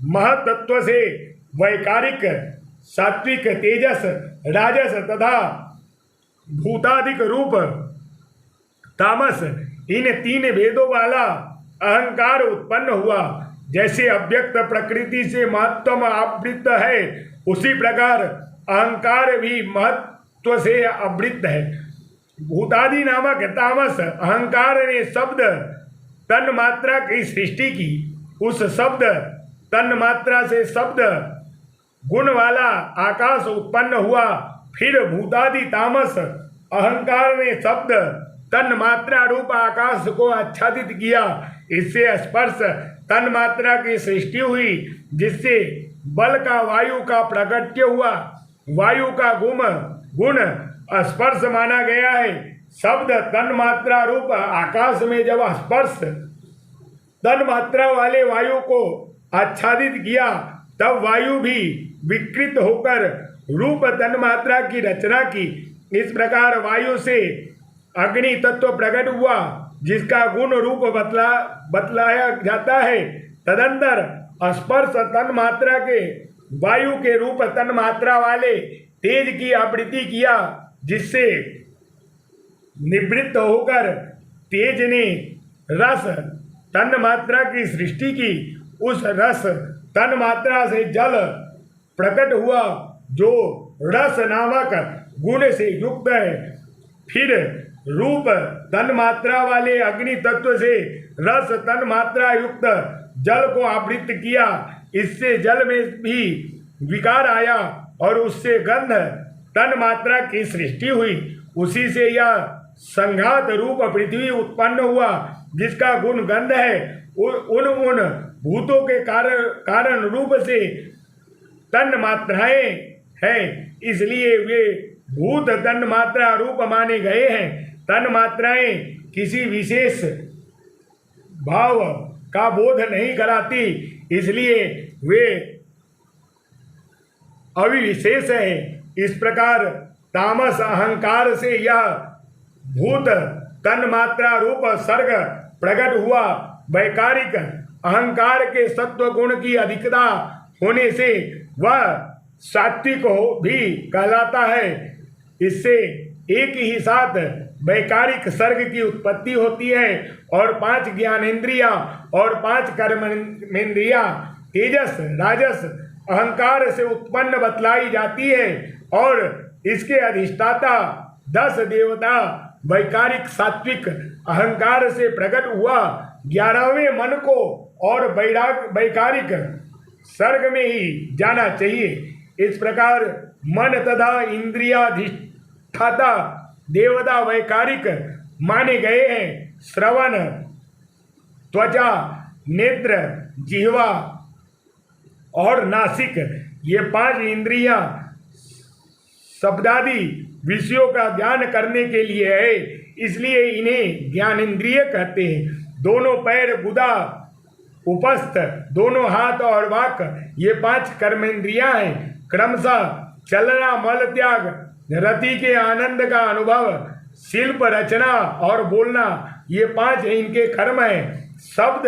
महतत्व से वैकारिक, सात्विक, तेजस, राजस तथा भूतादिक रूप तामस, इन तीन भेदों वाला अहंकार उत्पन्न हुआ। जैसे अव्यक्त प्रकृति से महत्व आवृत्त है, उसी प्रकार अहंकार भी महत्व से आवृत्त है। भूतादि नामक तामस अहंकार ने शब्द तन मात्रा की सृष्टि की। उस शब्द तन मात्रा से शब्द गुण वाला आकाश उत्पन्न हुआ। फिर भूतादि तामस अहंकार ने शब्द तन मात्रा रूप आकाश को आच्छादित किया। इससे स्पर्श तन मात्रा की सृष्टि हुई, जिससे बल का वायु का प्रकट्य हुआ। वायु का गुण स्पर्श माना गया है। शब्द तन मात्रा रूप आकाश में जब स्पर्श तन मात्रा वाले वायु को आच्छादित किया, तब वायु भी विकृत होकर रूप तन मात्रा की रचना की। इस प्रकार वायु से अग्नि तत्व प्रकट हुआ, जिसका गुण रूप बतलाया जाता है। तदंतर स्पर्श तन मात्रा के वायु के रूप तन मात्रा वाले तेज की आवृत्ति किया, जिससे निवृत्त होकर तेज ने रस तन मात्रा की सृष्टि की। उस रस तन मात्रा से जल प्रकट हुआ, जो रस नामक गुण से युक्त है। फिर रूप तन मात्रा वाले अग्नि तत्व से रस तन मात्रा युक्त जल को आवृत्त किया। इससे जल में भी विकार आया और उससे गंध तन मात्रा की सृष्टि हुई। उसी से यह संघात रूप पृथ्वी उत्पन्न हुआ, जिसका गुण गंध है। उन भूतों के कारण रूप से तन मात्राएं हैं, इसलिए वे भूत तन मात्रा रूप माने गए हैं। तन मात्राएं किसी विशेष भाव का बोध नहीं कराती, इसलिए वे अविशेष है। इस प्रकार तामस अहंकार से यह भूत तन मात्रा रूप सर्ग प्रकट हुआ। वैकारिक अहंकार के सत्व गुण की अधिकता होने से वह सात्विक भी कहलाता है। इससे एक ही साथ वैकारिक सर्ग की उत्पत्ति होती है और 5 ज्ञानेन्द्रियां और 5 कर्मेंद्रियां तेजस, राजस, अहंकार से उत्पन्न बतलाई जाती है और इसके अधिष्ठाता 10 देवता वैकारिक सात्विक अहंकार से प्रकट हुआ। 11वें मन को और वैकारिक सर्ग में ही जाना चाहिए। इस प्रकार मन तथा इंद्रियाधिष्ठाता देवता वैकारिक माने गए हैं। श्रवण, त्वचा, नेत्र, जिह्वा और नासिक, ये 5 इंद्रियां शब्दादि विषयों का ज्ञान करने के लिए है, इसलिए इन्हें ज्ञानेंद्रिय कहते हैं। दोनों पैर, गुदा, उपस्थ, दोनों हाथ और वाक, ये 5 कर्मेंद्रियां हैं। क्रमशः चलना, मल त्याग, रति के आनंद का अनुभव, शिल्प रचना और बोलना, ये 5 इनके कर्म हैं। शब्द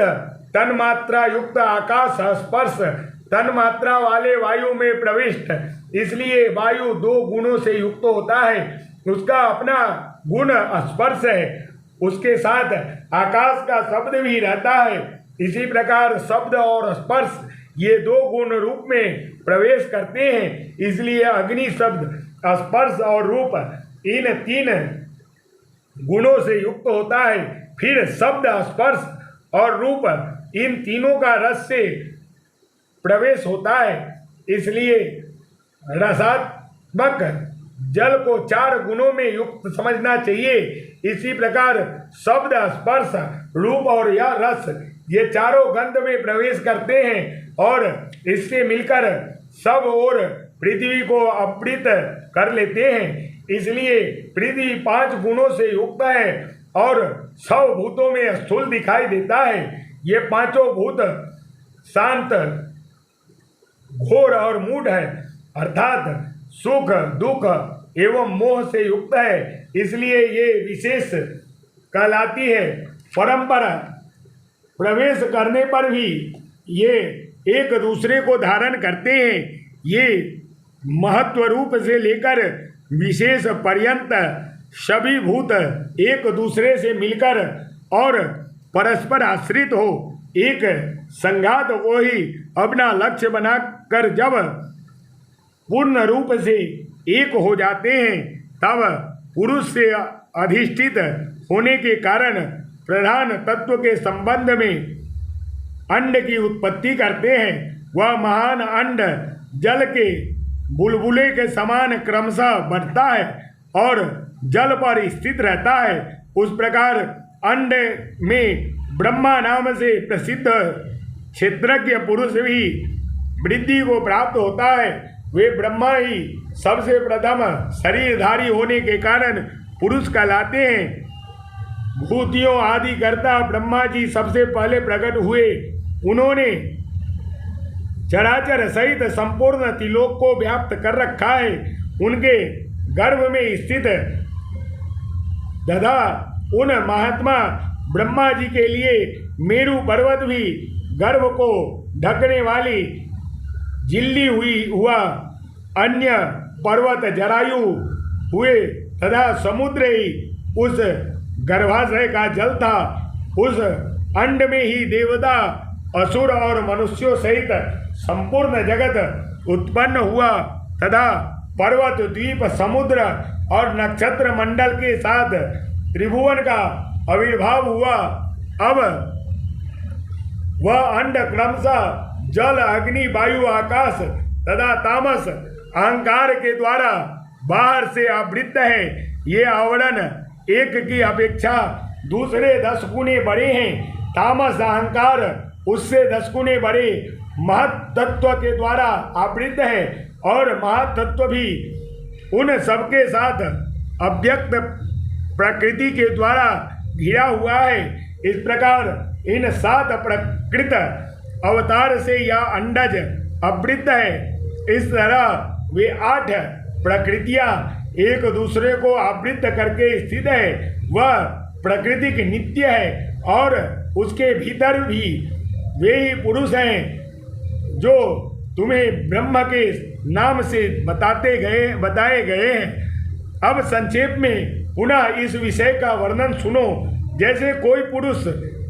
तन्मात्रा युक्त आकाश, स्पर्श तन्मात्रा वाले वायु में प्रविष्ट, इसलिए वायु 2 गुणों से युक्त होता है। उसका अपना गुण स्पर्श है, उसके साथ आकाश का शब्द भी रहता है। इसी प्रकार शब्द और स्पर्श ये 2 गुण रूप में प्रवेश करते हैं, इसलिए अग्नि शब्द, स्पर्श और रूप इन 3 गुणों से युक्त होता है। फिर शब्द, स्पर्श और रूप इन तीनों का रस से प्रवेश होता है, इसलिए रसात्मक जल को 4 गुणों में युक्त समझना चाहिए। इसी प्रकार शब्द, स्पर्श, रूप और यह रस ये चारों गंध में प्रवेश करते हैं और इससे मिलकर सब और पृथ्वी को आवृत कर लेते हैं। इसलिए पृथ्वी 5 गुणों से युक्त है और 100 भूतों में स्थूल दिखाई देता है। ये 5 भूत शांत, घोर और मूढ़ है, अर्थात सुख, दुख एवं मोह से युक्त है, इसलिए ये विशेष कहलाती है। परंपरा प्रवेश करने पर भी ये एक दूसरे को धारण करते हैं। ये महत्व रूप से लेकर विशेष पर्यंत सभी भूत एक दूसरे से मिलकर और परस्पर आश्रित हो एक संघात को ही अपना लक्ष्य बनाकर जब पूर्ण रूप से एक हो जाते हैं, तब पुरुष से अधिष्ठित होने के कारण प्रधान तत्व के संबंध में अंड की उत्पत्ति करते हैं। वह महान अंड जल के बुलबुले के समान क्रमशः बढ़ता है और जल पर स्थित रहता है। उस प्रकार अंड में ब्रह्मा नाम से प्रसिद्ध क्षेत्रज्ञ पुरुष भी वृद्धि को प्राप्त होता है। वे ब्रह्मा ही सबसे प्रथम शरीरधारी होने के कारण पुरुष कहलाते हैं। भूतियों आदि कर्ता ब्रह्मा जी सबसे पहले प्रकट हुए। उन्होंने चराचर सहित संपूर्ण त्रिलोक को व्याप्त कर रखा है। उनके गर्भ में स्थित तथा उन महात्मा ब्रह्मा जी के लिए मेरु पर्वत भी गर्भ को ढकने वाली झिल्ली हुआ, अन्य पर्वत जरायु हुए तथा समुद्र ही उस गर्भाशय का जल था। उस अंड में ही देवता, असुर और मनुष्यों सहित संपूर्ण जगत उत्पन्न हुआ तथा पर्वत, द्वीप, समुद्र और नक्षत्र मंडल के साथ त्रिभुवन का आविर्भाव हुआ। अब वह अंड क्रमशः जल, अग्नि, वायु, आकाश तथा तामस अहंकार के द्वारा बाहर से आवृत है। ये आवरण एक की अपेक्षा दूसरे 10 गुने बड़े हैं। तामस अहंकार उससे 10 गुने बड़े महत्तत्व के द्वारा आवृत है और महत्तत्व भी उन सबके साथ अव्यक्त प्रकृति के द्वारा घिरा हुआ है। इस प्रकार इन 7 प्रकृत अवतार से यह अंडज आवृत है। इस तरह वे 8 प्रकृतियां एक दूसरे को आवृत करके स्थित है। वह प्राकृतिक नित्य है और उसके भीतर भी वे ही पुरुष हैं जो तुम्हें ब्रह्म के नाम से बताए गए हैं। अब संक्षेप में पुनः इस विषय का वर्णन सुनो। जैसे कोई पुरुष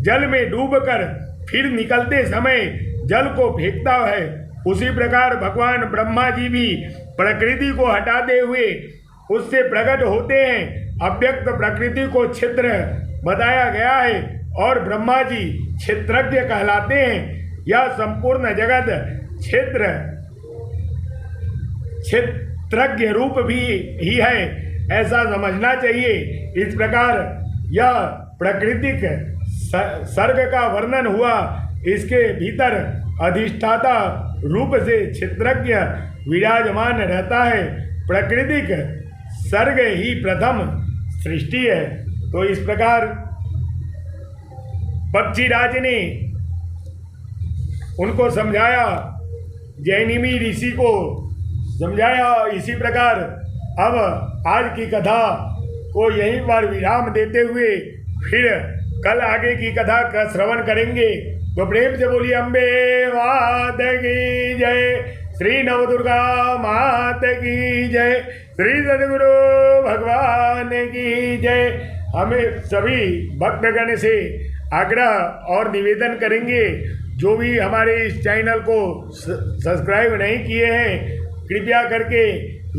जल में डूबकर फिर निकलते समय जल को फेंकता है, उसी प्रकार भगवान ब्रह्मा जी भी प्रकृति को हटाते हुए उससे प्रकट होते हैं। अव्यक्त प्रकृति को क्षेत्र बताया गया है और ब्रह्मा जी क्षेत्रज्ञ कहलाते हैं। यह संपूर्ण जगत क्षेत्रज्ञ रूप भी ही है, ऐसा समझना चाहिए। इस प्रकार यह प्राकृतिक सर्ग का वर्णन हुआ। इसके भीतर अधिष्ठाता रूप से क्षेत्रज्ञ विराजमान रहता है। प्राकृतिक सर्ग ही प्रथम सृष्टि है। तो इस प्रकार पक्षीराज ने उनको समझाया, जैनिमी ऋषि को समझाया। इसी प्रकार अब आज की कथा को यहीं पर विराम देते हुए फिर कल आगे की कथा का श्रवण करेंगे। तो प्रेम से बोलिए अम्बे मात की जय, श्री नवदुर्गा मात की जय, श्री सद्गुरु भगवान की जय। हमें सभी भक्तगण से आग्रह और निवेदन करेंगे, जो भी हमारे इस चैनल को सब्सक्राइब नहीं किए हैं कृपया करके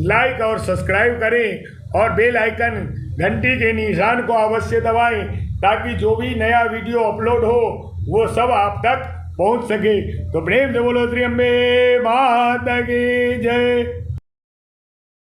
लाइक और सब्सक्राइब करें और बेल आइकन घंटी के निशान को अवश्य दबाएं, ताकि जो भी नया वीडियो अपलोड हो वो सब आप तक पहुंच सके। तो प्रेम से बोलो श्री अम्बे माता की जय।